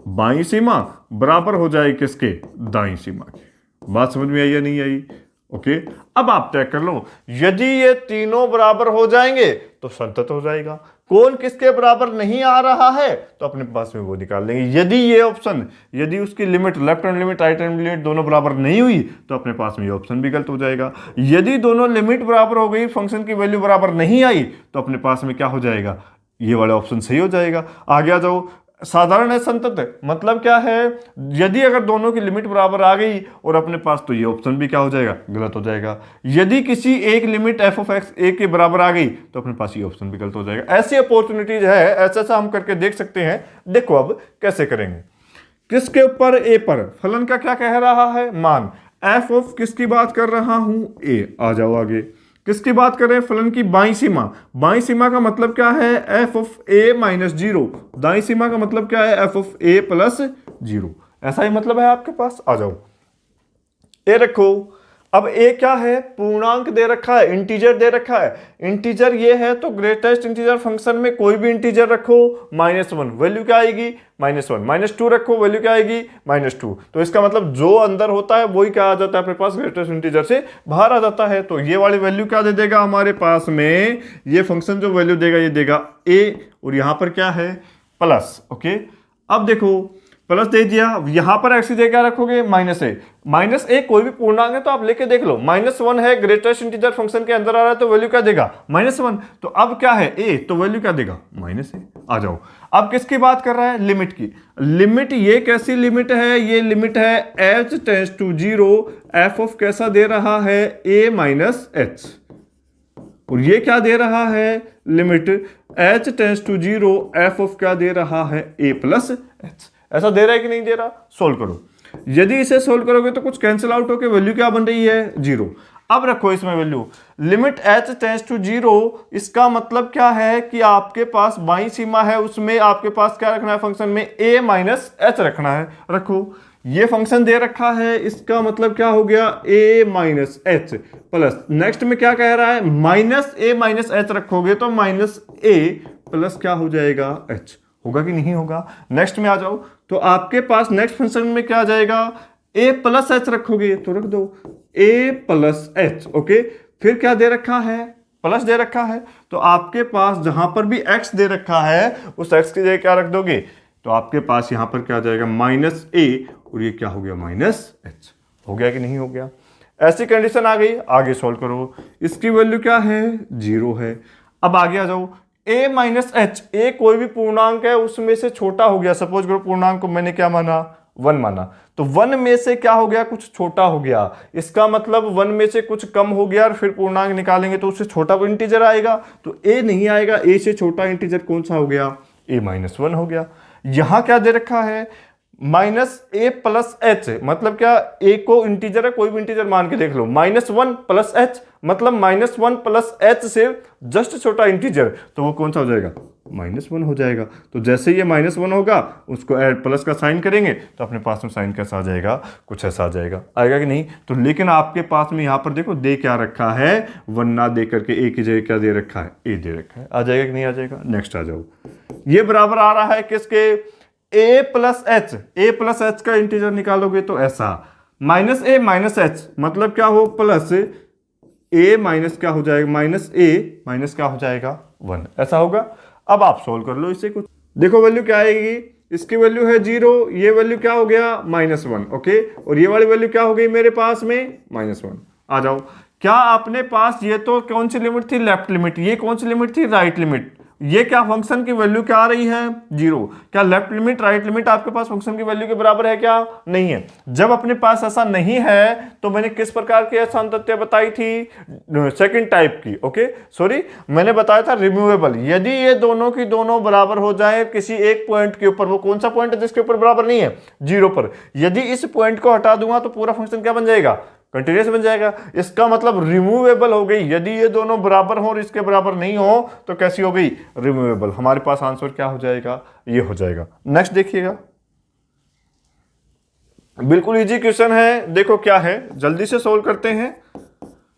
बाईं सीमा बराबर हो जाए किसके, दाईं सीमा के। बात समझ में आई या नहीं आई? ओके, अब आप तय कर लो, यदि ये तीनों बराबर हो जाएंगे तो संतत हो जाएगा। कौन किसके बराबर नहीं आ रहा है तो अपने पास में वो निकाल लेंगे। यदि ये ऑप्शन, यदि उसकी limit, left hand limit right hand limit दोनों बराबर नहीं हुई तो अपने पास में ये ऑप्शन भी गलत हो जाएगा। यदि दोनों लिमिट बराबर हो गई, फंक्शन की वैल्यू बराबर नहीं आई, तो अपने पास में क्या हो जाएगा, ये वाला ऑप्शन सही हो जाएगा। आगे आ जाओ, साधारण है संतत मतलब क्या है, यदि अगर दोनों की लिमिट बराबर आ गई और अपने पास, तो ये ऑप्शन भी क्या हो जाएगा, गलत हो जाएगा। यदि किसी एक limit f of x a के बराबर आ गई तो अपने पास ये ऑप्शन भी गलत हो जाएगा। ऐसी अपॉर्चुनिटीज है, ऐसा हम करके देख सकते हैं। देखो अब कैसे करेंगे, किसके ऊपर, a पर, फलन का क्या कह रहा है, मान, f ऑफ किसकी बात कर रहा हूं, a। आ जाओ आगे, किसकी बात कर रहे हैं, फलन की बाईं सीमा। बाईं सीमा का मतलब क्या है, f ऑफ a माइनस 0। दाईं सीमा का मतलब क्या है, f ऑफ a प्लस 0। ऐसा ही मतलब है आपके पास। आ जाओ, ए रखो। अब a क्या है, पूर्णांक दे रखा है, इंटीजर दे रखा है। इंटीजर ये है तो ग्रेटेस्ट इंटीजर फंक्शन में कोई भी इंटीजर रखो, -1 वैल्यू क्या आएगी, -1। -2 रखो, वैल्यू क्या आएगी, -2। तो इसका मतलब जो अंदर होता है वही क्या आ जाता है अपने पास, ग्रेटेस्ट इंटीजर से बाहर आ जाता है। तो ये वाली वैल्यू क्या दे देगा हमारे पास में, ये फंक्शन जो वैल्यू देगा ये देगा a, और यहां पर क्या है, प्लस। ओके, अब देखो प्लस दे दिया, यहां पर x की जगह क्या रखोगे, -a। -a कोई भी पूर्णांक है तो आप लेके देख लो, -1 है, ग्रेटेस्ट इंटीजर फंक्शन के अंदर आ रहा है तो वैल्यू क्या देगा, -1। तो अब क्या है a, तो वैल्यू क्या देगा, -a। आ जाओ, अब किसकी बात कर रहा है, लिमिट की। लिमिट ये कैसी लिमिट है, ये लिमिट है h tends to 0, f of कैसा दे रहा है, a माइनस h, और ये क्या दे रहा है, limit h tends to 0, f of क्या दे रहा है, a प्लस h। ऐसा दे रहा है कि नहीं दे रहा, सोल्व करो। यदि इसे सोल्व करोगे तो कुछ कैंसिल आउट होकर वैल्यू क्या बन रही है, 0। अब रखो इसमें value, limit h tends to 0, इसका मतलब क्या है कि आपके पास बाईं सीमा है, उसमें आपके पास क्या रखना है, फंक्शन में a माइनस h रखना है। रखो, ये फंक्शन दे रखा है, इसका मतलब क्या हो गया, a minus H plus, next में क्या कह रहा है, -a माइनस एच रखोगे तो -a प्लस क्या हो जाएगा, h। होगा कि नहीं होगा? नेक्स्ट में आ जाओ, तो आपके पास नेक्स्ट फंक्शन में क्या आ जाएगा, a प्लस h रखोगे तो रख दो a प्लस h। ओके, फिर क्या दे रखा है, प्लस दे रखा है, तो आपके पास जहां पर भी x दे रखा है उस x की जगह क्या रख दोगे, तो आपके पास यहां पर क्या आ जाएगा, -a, और ये क्या हो गया, -h। हो गया कि नहीं हो गया? ऐसी कंडीशन आ गई, आगे सोल्व करो। इसकी वैल्यू क्या है, 0 है। अब आगे आ जाओ, a माइनस एच, ए कोई भी पूर्णांक है उसमें से छोटा हो गया, सपोज करो पूर्णांक को मैंने क्या माना, वन माना, तो वन में से क्या हो गया, कुछ छोटा हो गया, इसका मतलब वन में से कुछ कम हो गया और फिर पूर्णांक निकालेंगे तो उससे छोटा इंटीजर आएगा, तो ए नहीं आएगा, ए से छोटा इंटीजर कौन सा हो गया, ए -1 हो गया। यहां क्या दे रखा है, -a+h, मतलब क्या, ए को इंटीजर है, कोई भी इंटीजर मान के देख लो, -1+h मतलब -1+h से जस्ट छोटा इंटीजर, तो वो कौन सा हो जाएगा, -1 हो जाएगा। तो जैसे ये -1 होगा उसको ऐड प्लस का साइन करेंगे तो अपने पास में साइन कैसा आ जाएगा, कुछ ऐसा आ जाएगा, आएगा कि नहीं। तो लेकिन आपके पास में यहां पर देखो दे क्या रखा है, 1 ना दे करके ए की जगह क्या दे रखा है, ए दे रखा है, आ जाएगा कि नहीं आ जाएगा। नेक्स्ट आ जाओ, ये बराबर आ रहा है किसके, a+h, a+h का इंटीजर निकालोगे तो ऐसा, -a-h मतलब क्या हो, प्लस a माइनस क्या हो जाएगा, -a माइनस क्या हो जाएगा 1, ऐसा होगा। अब आप सोल्व कर लो इसे कुछ, देखो वैल्यू क्या आएगी, इसकी वैल्यू है 0, ये वैल्यू क्या हो गया, -1, ओके, और ये वाली वैल्यू क्या हो गई मेरे पास में, -1। आ जाओ, क्या अपने पास ये तो कौन सी लिमिट थी, लेफ्ट लिमिट, ये कौन सी लिमिट थी, राइट लिमिट, ये क्या फंक्शन की वैल्यू क्या आ रही है, 0। क्या लेफ्ट लिमिट राइट लिमिट आपके पास फंक्शन की वैल्यू के बराबर है क्या, नहीं है। जब अपने पास ऐसा नहीं है तो मैंने किस प्रकार की सांतत्य बताई थी, सेकंड टाइप की, ओके सॉरी, मैंने बताया था रिमूवेबल, यदि ये दोनों की दोनों बराबर हो जाए किसी एक पॉइंट के ऊपर, वो कौन सा पॉइंट है जिसके ऊपर बराबर नहीं है, 0 पर, यदि इस पॉइंट को हटा दूंगा तो पूरा फंक्शन क्या बन जाएगा, कंटीन्यूअस बन जाएगा। इसका मतलब रिमूवेबल हो गई, यदि ये दोनों बराबर हो और इसके बराबर नहीं हो तो कैसी हो गई, रिमूवेबल। हमारे पास आंसर क्या हो जाएगा, ये हो जाएगा। नेक्स्ट देखिएगा, बिल्कुल इजी क्वेश्चन है, देखो क्या है, जल्दी से सोल्व करते हैं।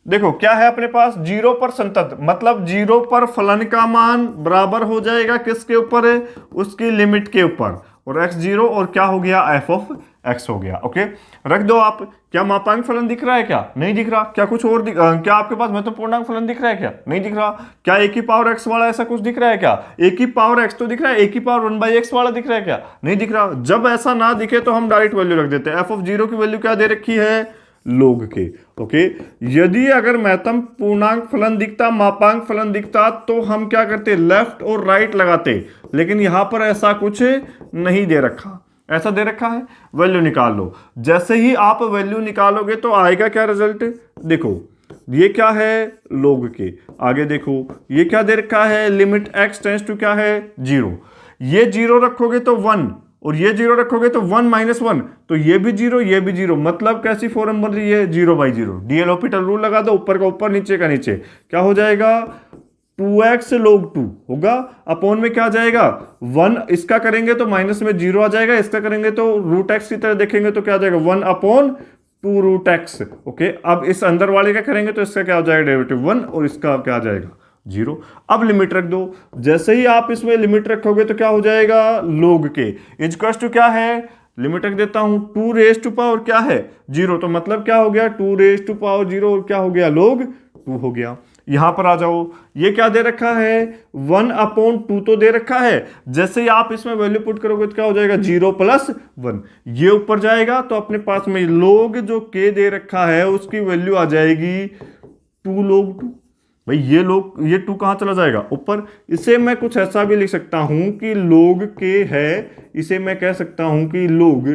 देखो क्या है अपने पास, 0 पर संतत मतलब 0 पर फलन का मान बराबर हो जाएगा किसके ऊपर है, उसकी लिमिट के ऊपर, और x0 और क्या हो गया, f(x) हो गया, ओके। रख दो आप, क्या मापांक फलन दिख रहा है क्या, नहीं दिख रहा, क्या कुछ और क्या आपके पास महत्वपूर्णांक फलन दिख रहा है क्या, नहीं दिख रहा, क्या a की पावर x वाला ऐसा कुछ दिख रहा है क्या, a की पावर x तो दिख रहा है, a की पावर 1/x वाला दिख रहा है क्या, नहीं दिख रहा। जब ऐसा ना दिखे तो हम डायरेक्ट वैल्यू रख देते हैं, f(0) की वैल्यू क्या दे रखी है, लोग के, ओके। यदि अगर महत्तम पूर्णांक फलन दिखता, मापांक फलन दिखता तो हम क्या करते, लेफ्ट और राइट लगाते, लेकिन यहां पर ऐसा कुछ नहीं दे रखा, ऐसा दे रखा है, वैल्यू निकाल लो। जैसे ही आप वैल्यू निकालोगे तो आएगा क्या रिजल्ट, देखो ये क्या है, लोग के, आगे देखो ये क्या दे रखा है, लिमिट x टेंड्स टू क्या है, 0, ये 0 रखोगे तो 1 और ये 0 रखोगे तो 1 -1, तो ये भी 0 ये भी 0, मतलब कैसी फॉर्म बन रही है, 0/0। डीएल ऑपिटल रूल लगा दो, ऊपर का ऊपर नीचे का नीचे, क्या हो जाएगा, 2x log 2 होगा, अपॉन में क्या आ जाएगा 1, इसका करेंगे तो माइनस में 0 आ जाएगा, इसका करेंगे तो √x की तरह देखेंगे तो क्या आ जाएगा 1/2√x, ओके। अब इस अंदर वाले का करेंगे तो इसका क्या हो जाएगा, डेरिवेटिव 1 और इसका क्या आ जाएगा 0। अब लिमिट रख दो, जैसे ही आप इसमें लिमिट रखोगे तो क्या हो जाएगा, लोग के इक्वल्स टू क्या है, लिमिट रख देता हूं 2 क्या है 0, तो मतलब क्या हो गया 2 और क्या हो गया, लोग 2 हो गया। यहां पर आ जाओ, ये क्या दे रखा है, 1/2 तो दे रखा है, जैसे ही आप इसमें वैल्यू पुट करोगे तो क्या हो जाएगा 0 + 1, ये ऊपर जाएगा तो अपने पास में लोग जो के दे रखा है उसकी वैल्यू आ जाएगी 2 log 2। भाई ये 2 कहां चला जाएगा, ऊपर। इसे मैं कुछ ऐसा भी लिख सकता हूं कि लोग के है, इसे मैं कह सकता हूं कि लोग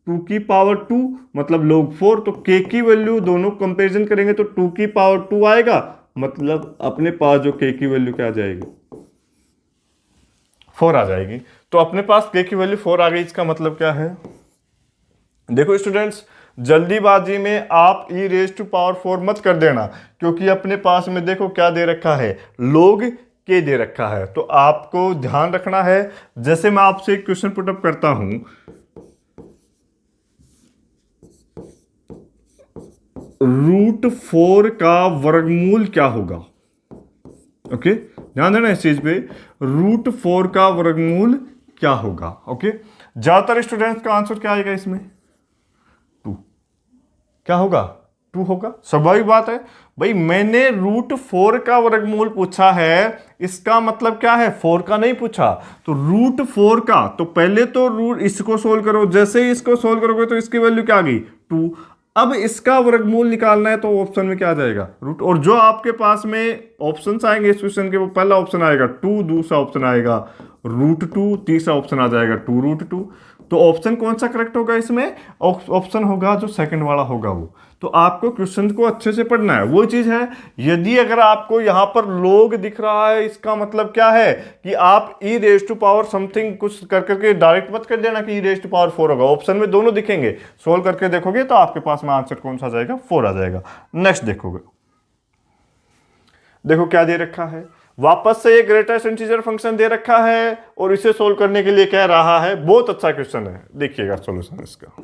2 की पावर 2 मतलब लोग 4, तो के की वैल्यू दोनों कंपैरिजन करेंगे तो 2 की पावर 2 आएगा, मतलब अपने पास जो के की वैल्यू क्या आ जाएगी, 4 आ जाएगी। तो अपने पास के की वैल्यू 4 आ गई, इसका मतलब क्या है, देखो स्टूडेंट्स, जल्दीबाजी में आप e⁴ मत कर देना, क्योंकि अपने पास में देखो क्या दे रखा है, लोग के दे रखा है, तो आपको ध्यान रखना है। जैसे मैं आपसे एक क्वेश्चन पुटअप करता हूं, √4 का वर्गमूल क्या होगा, ओके, ध्यान देना इस चीज पे, √4 का वर्गमूल क्या होगा, ओके। ज्यादातर स्टूडेंट्स का आंसर क्या आएगा इसमें, 2, क्या होगा 2 होगा, स्वाभाविक बात है भाई, मैंने √4 का वर्गमूल पूछा है, इसका मतलब क्या है 4 का नहीं पूछा, तो √4 का, तो पहले तो इसको सोल्व करो, जैसे ही इसको सोल्व करोगे तो इसकी वैल्यू क्या आ गई 2। अब इसका वर्गमूल निकालना है तो ऑप्शन में क्या आ जाएगा रूट, और जो आपके पास में ऑप्शंस आएंगे इस क्वेश्चन के, वो पहला ऑप्शन आएगा 2, दूसरा ऑप्शन आएगा √2, तीसरा ऑप्शन आ जाएगा 2√2। तो ऑप्शन कौन सा करेक्ट होगा इसमें? ऑप्शन होगा जो सेकंड वाला होगा वो। तो आपको क्वेश्चन को अच्छे से पढ़ना है। वो चीज है, यदि अगर आपको यहां पर log दिख रहा है, इसका मतलब क्या है कि आप e⁻⁴ समथिंग कुछ कर करके डायरेक्ट मत कर देना कि e⁻⁴ होगा। ऑप्शन में दोनों दिखेंगे, सोल्व करके देखोगे तो आपके पास में आंसर कौन सा आ जाएगा? 4 आ जाएगा। नेक्स्ट देखोगे, देखो क्या दे रखा है, वापस से ये ग्रेटेस्ट इंटीजर फंक्शन दे रखा है और इसे सोल्व करने के लिए कह रहा है। बहुत अच्छा क्वेश्चन है, देखिएगा सॉल्यूशन इसका।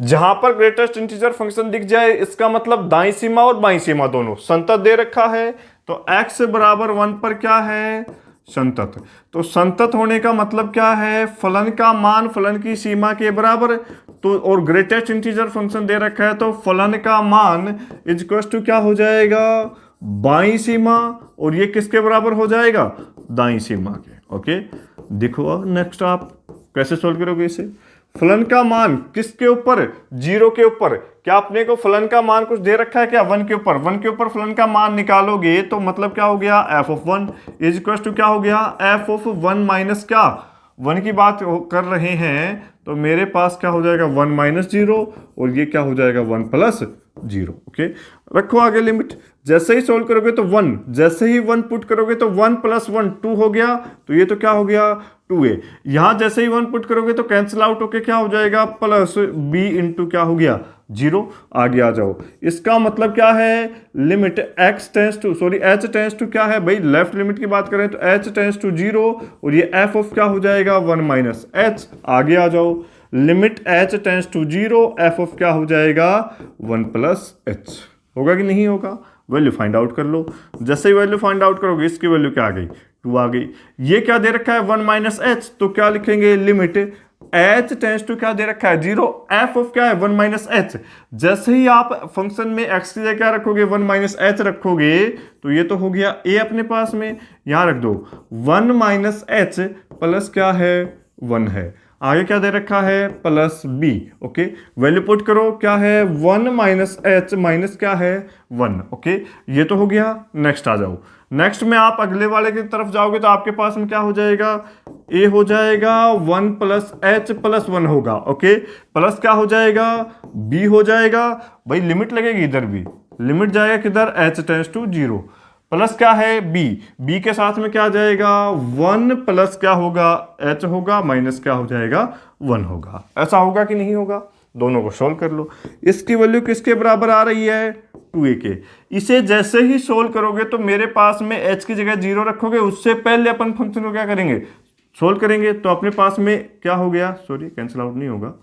जहां पर ग्रेटेस्ट इंटीजर फंक्शन दिख जाए, इसका मतलब दाईं सीमा और बाईं सीमा दोनों संतत दे रखा है। तो x बराबर 1 पर क्या है? संतत। तो संतत होने का मतलब क्या है? फलन का मान फलन की सीमा के बराबर। तो और ग्रेटेस्ट इंटीजर फंक्शन दे रखा है, तो फलन का मान इज इक्वल टू क्या हो जाएगा? बाईं सीमा। और ये किसके बराबर हो जाएगा? दाईं सीमा के। ओके, देखो अब नेक्स्ट आप कैसे सोल्व करोगे इसे। फलन का मान किसके ऊपर? 0 के ऊपर। क्या अपने को फलन का मान कुछ दे रखा है क्या? 1 के ऊपर। 1 के ऊपर फलन का मान निकालोगे तो मतलब क्या हो गया? f(1) इज इक्वल टू क्या हो गया? f(1) माइनस क्या? 1 की बात कर रहे हैं तो मेरे पास क्या हो जाएगा? 1 माइनस 0, और ये क्या हो जाएगा? 1 प्लस 0। ओके, रखो आगे लिमिट। जैसे ही सोल्व करोगे तो 1, जैसे ही 1 पुट करोगे तो 1 प्लस 1 2 हो गया। तो ये तो क्या हो गया? 2a। यहां जैसे ही 1 पुट करोगे तो कैंसिल आउट होके क्या हो जाएगा? प्लस b इंटू क्या हो गया? 0। आगे आ जाओ, इसका मतलब क्या है? लिमिट h टेंस टू क्या है भाई? लेफ्ट लिमिट की बात करें तो h टेंस टू 0, और ये f ऑफ क्या हो जाएगा? 1 माइनस h। आगे आ जाओ, limit h tends to 0, f of क्या हो जाएगा? 1 प्लस h। होगा कि नहीं होगा? वैल्यू फाइंड आउट कर लो। जैसे ही वैल्यू फाइंड आउट करोगे, इसकी वैल्यू क्या आ गई? 2 आ गई। ये क्या दे रखा है? 1 माइनस एच। तो क्या लिखेंगे? लिमिट h टेंस टू क्या दे रखा है? 0। f ऑफ क्या है? 1 माइनस एच। जैसे ही आप फंक्शन में x की जगह क्या रखोगे? 1 माइनस एच रखोगे, तो ये तो हो गया a अपने पास में। यहां रख दो 1 माइनस एच प्लस क्या है? 1 है। आगे क्या दे रखा है? Plus b। Okay, value put करो, क्या है? 1 माइनस एच माइनस क्या है? 1। ओके, ये तो हो गया। नेक्स्ट आ जाओ। नेक्स्ट में आप अगले वाले की तरफ जाओगे तो आपके पास में क्या हो जाएगा? a हो जाएगा 1 प्लस एच प्लस 1 होगा। ओके, प्लस क्या हो जाएगा? b हो जाएगा। भाई लिमिट लगेगी इधर भी, लिमिट जाएगा किधर? h tends to 0। प्लस क्या है? b के साथ में क्या आ जाएगा? 1 प्लस क्या होगा? h होगा, माइनस क्या हो जाएगा? 1 होगा। ऐसा होगा कि नहीं होगा? दोनों को सोल्व कर लो। इसकी वैल्यू किसके बराबर आ रही है? 2a के। इसे जैसे ही सोल्व करोगे तो मेरे पास में h की जगह 0 रखोगे, उससे पहले अपन फंक्शन को क्या करेंगे? सोल्व करेंगे। तो अपने पास में क्या हो गया? सॉरी, कैंसिल आउट नहीं होगा।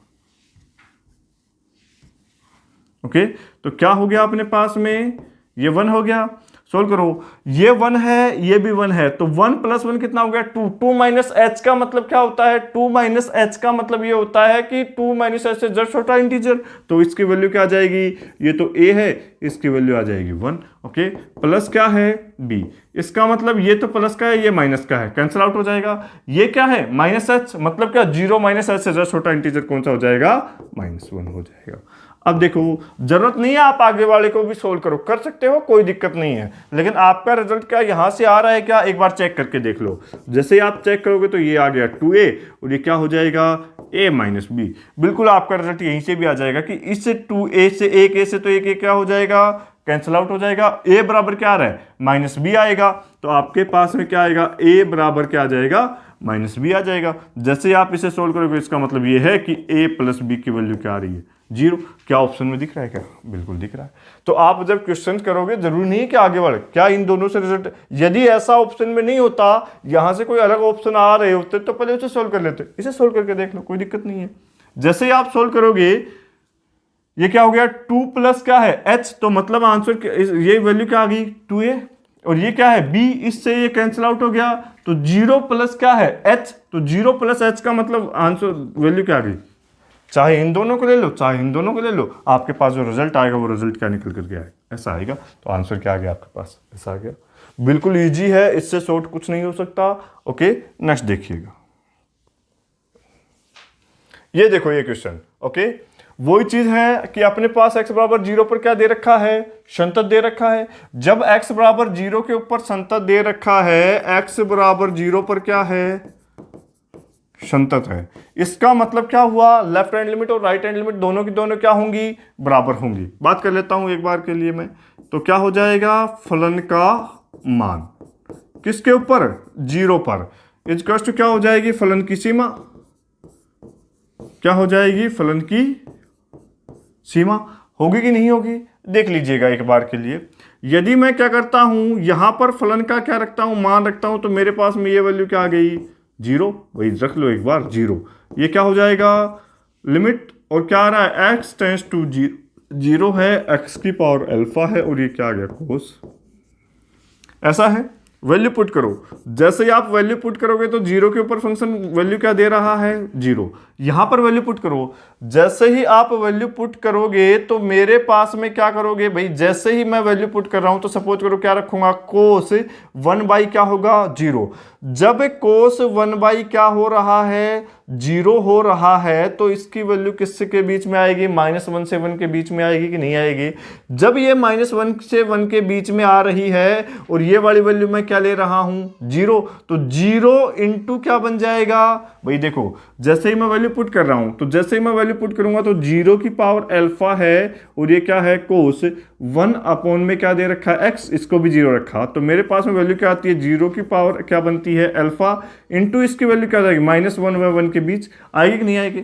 ओके, तो क्या हो गया अपने पास में? ये 1 हो गया। सोल्व करो, ये 1 है, ये भी 1 है, तो 1 प्लस 1 कितना हो गया? 2। 2 माइनस एच का मतलब क्या होता है? 2 माइनस एच का मतलब ये होता है कि 2 माइनस एच से जस्ट छोटा इंटीजर। तो इसकी वैल्यू क्या आ जाएगी? ये तो a है, इसकी वैल्यू आ जाएगी 1। ओके, प्लस क्या है? b। इसका मतलब ये तो प्लस का है, ये माइनस का है, कैंसिल आउट हो जाएगा। ये क्या है? माइनस एच, मतलब क्या? 0 माइनस एच से जस्ट छोटा इंटीजर कौन सा हो जाएगा? -1 हो जाएगा। अब देखो, जरूरत नहीं है आप आगे वाले को भी सोल्व करो, कर सकते हो, कोई दिक्कत नहीं है, लेकिन आपका रिजल्ट क्या यहां से आ रहा है क्या? एक बार चेक करके देख लो। जैसे ही आप चेक करोगे तो ये आ गया 2a, और ये क्या हो जाएगा? a minus b। बिल्कुल आपका रिजल्ट यहीं से भी आ जाएगा कि इससे 2a से 1a से तो 1a क्या हो जाएगा? कैंसिल आउट हो जाएगा। a बराबर क्या आ रहा है? -b आएगा। तो आपके पास में क्या आएगा? a बराबर क्या आ जाएगा? -b आ जाएगा। जैसे आप इसे सोल्व करोगे, इसका मतलब ये है कि a प्लस b की वैल्यू क्या आ रही है? 0। क्या ऑप्शन में दिख रहा है क्या? बिल्कुल दिख रहा है। तो आप जब क्वेश्चन करोगे, जरूरी नहीं है कि आगे बढ़े, क्या इन दोनों से रिजल्ट, यदि ऐसा ऑप्शन में नहीं होता, यहां से कोई अलग ऑप्शन आ रहे होते तो पहले उसे सोल्व कर लेते। इसे सोल्व करके देख लो, कोई दिक्कत नहीं है। जैसे ही आप सोल्व करोगे, ये क्या हो गया? 2 प्लस क्या है? h। तो मतलब आंसर, ये वैल्यू क्या आ गई? 2a। और ये क्या है? b। इससे ये कैंसिल आउट हो गया। तो 0 प्लस क्या है? h। तो 0 प्लस h का मतलब आंसर वैल्यू क्या आ गई? चाहे इन दोनों को ले लो, चाहे इन दोनों को ले लो, आपके पास जो रिजल्ट आएगा वो रिजल्ट क्या निकल करके आएगा? ऐसा आएगा। तो आंसर क्या आ गया आपके पास? ऐसा आ गया। बिल्कुल इजी है, इससे शॉर्ट कुछ नहीं हो सकता। ओके, नेक्स्ट देखिएगा। ये देखो ये क्वेश्चन। ओके, वही चीज है कि अपने पास x बराबर 0 पर क्या दे रखा है, संतत दे रखा है। जब x बराबर 0 के ऊपर संतत दे रखा है, x बराबर 0 पर क्या है, संतत है, इसका मतलब क्या हुआ, लेफ्ट हैंड लिमिट और राइट हैंड लिमिट दोनों की दोनों क्या होंगी, बराबर होंगी। बात कर लेता हूं एक बार के लिए मैं, तो क्या हो जाएगा, फलन का मान किसके ऊपर, 0 पर, इक्वल्स टू क्या हो जाएगी, फलन की सीमा, क्या हो जाएगी, फलन की सीमा। होगी कि नहीं होगी, देख लीजिएगा एक बार के लिए। यदि मैं क्या करता हूं, यहां पर फलन का क्या रखता हूं, मान रखता हूं, तो मेरे पास में ये वैल्यू क्या आ गई, 0, वही रख लो एक बार 0। ये क्या हो जाएगा, लिमिट, और क्या आ रहा है, x टेंस टू 0 है, x की पावर अल्फा है, और ये क्या आ गया, कोस। ऐसा है, वैल्यू पुट करो। जैसे ही आप वैल्यू पुट करोगे तो 0 के ऊपर फंक्शन वैल्यू क्या दे रहा है, 0। यहां पर वैल्यू पुट करो। जैसे ही आप वैल्यू पुट करोगे तो मेरे पास में क्या करोगे भाई, जैसे ही मैं वैल्यू पुट कर रहा हूं तो सपोज करो क्या रखूंगा, कोस 1 क्या होगा, 0। जब कोस 1 क्या हो रहा है, 0 हो रहा है, तो इसकी वैल्यू किससे के बीच में आएगी, -1 से 1 के बीच में आएगी कि नहीं आएगी। जब ये -1 से 1 के बीच में आ रही है और ये वाली वैल्यू मैं क्या ले रहा हूं, 0, तो 0 इंटू क्या बन जाएगा भाई, देखो जैसे ही मैं वैल्यू पुट कर रहा हूं, तो जैसे ही मैं वैल्यू पुट करूंगा तो 0 की पावर अल्फा है, और ये क्या है, कोस 1 अपॉन में क्या दे रखा है, x, इसको भी 0 रखा, तो मेरे पास में वैल्यू क्या आती है, 0 की पावर क्या बनती है, अल्फा, इंटू इसकी वैल्यू क्या जाएगी, -1 व 1 के बीच आएगी कि नहीं आएगी।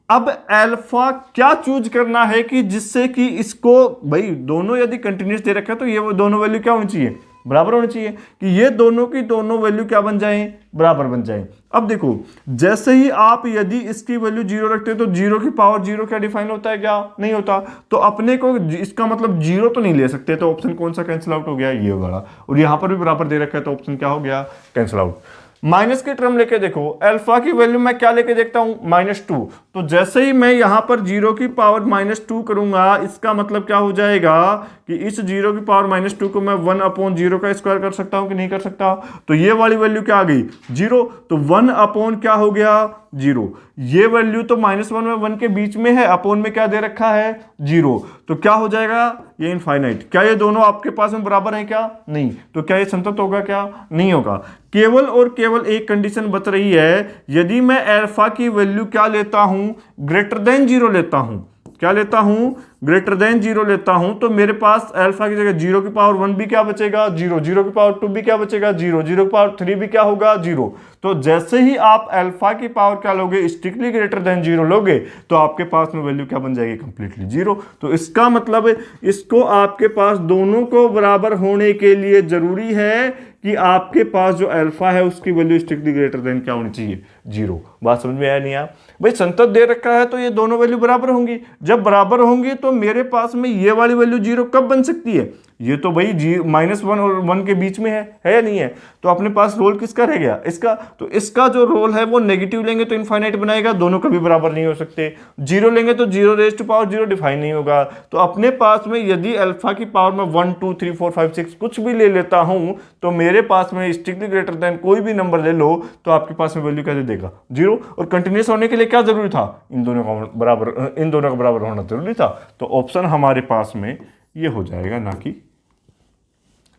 अब अल्फा क्या चूज करना है कि जिससे कि इसको, भाई दोनों यदि कंटिन्यूस दे रखा है तो ये वो दोनों वैल्यू क्या होनी चाहिए, बराबर होनी चाहिए, कि ये दोनों की दोनों वैल्यू क्या बन जाएं, बराबर बन जाएं। अब देखो, जैसे ही आप यदि इसकी वैल्यू 0 रखते हैं तो 0 की पावर 0 क्या डिफाइन होता है, क्या नहीं होता, तो अपने को इसका मतलब 0 तो नहीं ले सकते, तो ऑप्शन कौन सा कैंसिल आउट हो गया, ये वाला, और यहां पर भी बराबर दे रखा है तो ऑप्शन क्या हो गया, कैंसिल आउट। माइनस की टर्म लेके देखो, अल्फा की वैल्यू मैं क्या लेके देखता हूं, -2, तो जैसे ही मैं यहां पर 0 की पावर -2 करूंगा, इसका मतलब क्या हो जाएगा कि इस 0 की पावर -2 को मैं 1/0 का स्क्वायर कर सकता हूं कि नहीं कर सकता, तो ये वाली वैल्यू क्या आ गई, 0, तो 1 क्या हो गया, 0। ये वैल्यू तो -1 और 1 के बीच में है, अपोन में क्या दे रखा है, 0, तो क्या हो जाएगा, ये इनफाइनाइट। क्या ये दोनों आपके पास में बराबर है क्या, नहीं, तो क्या ये संतत होगा, क्या नहीं होगा। केवल और केवल एक कंडीशन बच रही है, यदि मैं अल्फा की वैल्यू क्या लेता हूं, ग्रेटर देन 0 लेता हूं, क्या लेता हूं, ग्रेटर देन 0 लेता हूं, तो मेरे पास अल्फा की जगह 0 की पावर 1 भी क्या बचेगा, 0, 0 की पावर 2 भी क्या बचेगा, 0, 0 की पावर 3 भी क्या होगा, 0। तो जैसे ही आप अल्फा की पावर क्या लोगे, स्ट्रिक्टली ग्रेटर देन 0 लोगे, तो आपके पास में वैल्यू क्या बन जाएगी, कंप्लीटली 0। तो इसका मतलब इसको आपके पास दोनों को बराबर होने के लिए जरूरी है कि आपके पास जो अल्फा है उसकी वैल्यू स्ट्रिक्टली ग्रेटर देन क्या होनी चाहिए, 0। बात समझ में आया नहीं आप भाई, संतत दे रखा है तो ये दोनों वैल्यू बराबर होंगी। जब बराबर होंगी तो मेरे पास में ये वाली वैल्यू 0 कब बन सकती है, ये तो भाई -1 और 1 के बीच में है या नहीं है, तो अपने पास रोल किसका रह गया, इसका। तो इसका जो रोल है वो नेगेटिव लेंगे तो इनफाइनाइट बनाएगा, दोनों कभी बराबर नहीं हो सकते। 0 लेंगे तो 0 रेज़ टू पावर 0 डिफाइन नहीं होगा। तो अपने पास में यदि अल्फा की पावर में 1 2 3 4 5 6 कुछ भी ले लेता हूं, तो मेरे पास में स्ट्रिक्टली ग्रेटर देन कोई भी नंबर ले लो तो आपके पास में वैल्यू क्या दे देगा, 0। और कंटिन्यूस होने के लिए क्या जरूरी था, इन दोनों का बराबर होना जरूरी था। तो ऑप्शन हमारे पास में ये हो जाएगा, ना कि।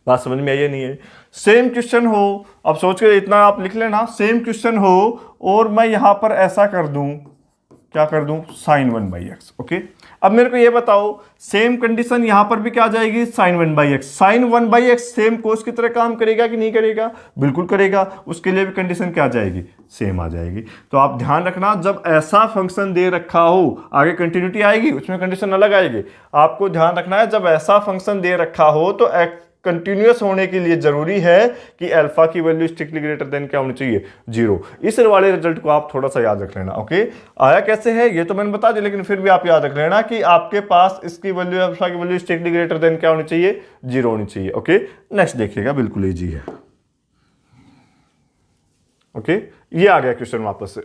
बात समझ में आई नहीं है। सेम क्वेश्चन हो, अब सोच के इतना आप लिख लेना, सेम क्वेश्चन हो और मैं यहां पर ऐसा कर दूं, क्या कर दूं, sin 1/x। ओके, अब मेरे को ये बताओ, सेम कंडीशन यहां पर भी क्या आ जाएगी, sin 1/x। sin 1/x same कोस की तरह काम करेगा कि नहीं करेगा, बिल्कुल करेगा। उसके लिए भी कंडीशन क्या आ जाएगी, सेम आ जाएगी। तो आप ध्यान रखना, जब ऐसा फंक्शन दे रखा हो, आगे कंटिन्यूटी आएगी उसमें कंडीशन अलग आएगी, आपको ध्यान रखना है। जब ऐसा फंक्शन दे रखा हो तो कंटिन्यूअस होने के लिए जरूरी है कि अल्फा की वैल्यू स्ट्रिक्टली ग्रेटर देन क्या होनी चाहिए, 0। इस वाले रिजल्ट को आप थोड़ा सा याद रख लेना। ओके, आया कैसे है ये तो मैंने बता दिया, लेकिन फिर भी आप याद रख लेना कि आपके पास इसकी वैल्यू, अल्फा की वैल्यू स्ट्रिक्टली ग्रेटर देन क्या होनी चाहिए, 0 होनी चाहिए। ओके, नेक्स्ट देखिएगा, बिल्कुल इजी है। ओके, ये आ गया क्वेश्चन वापस से।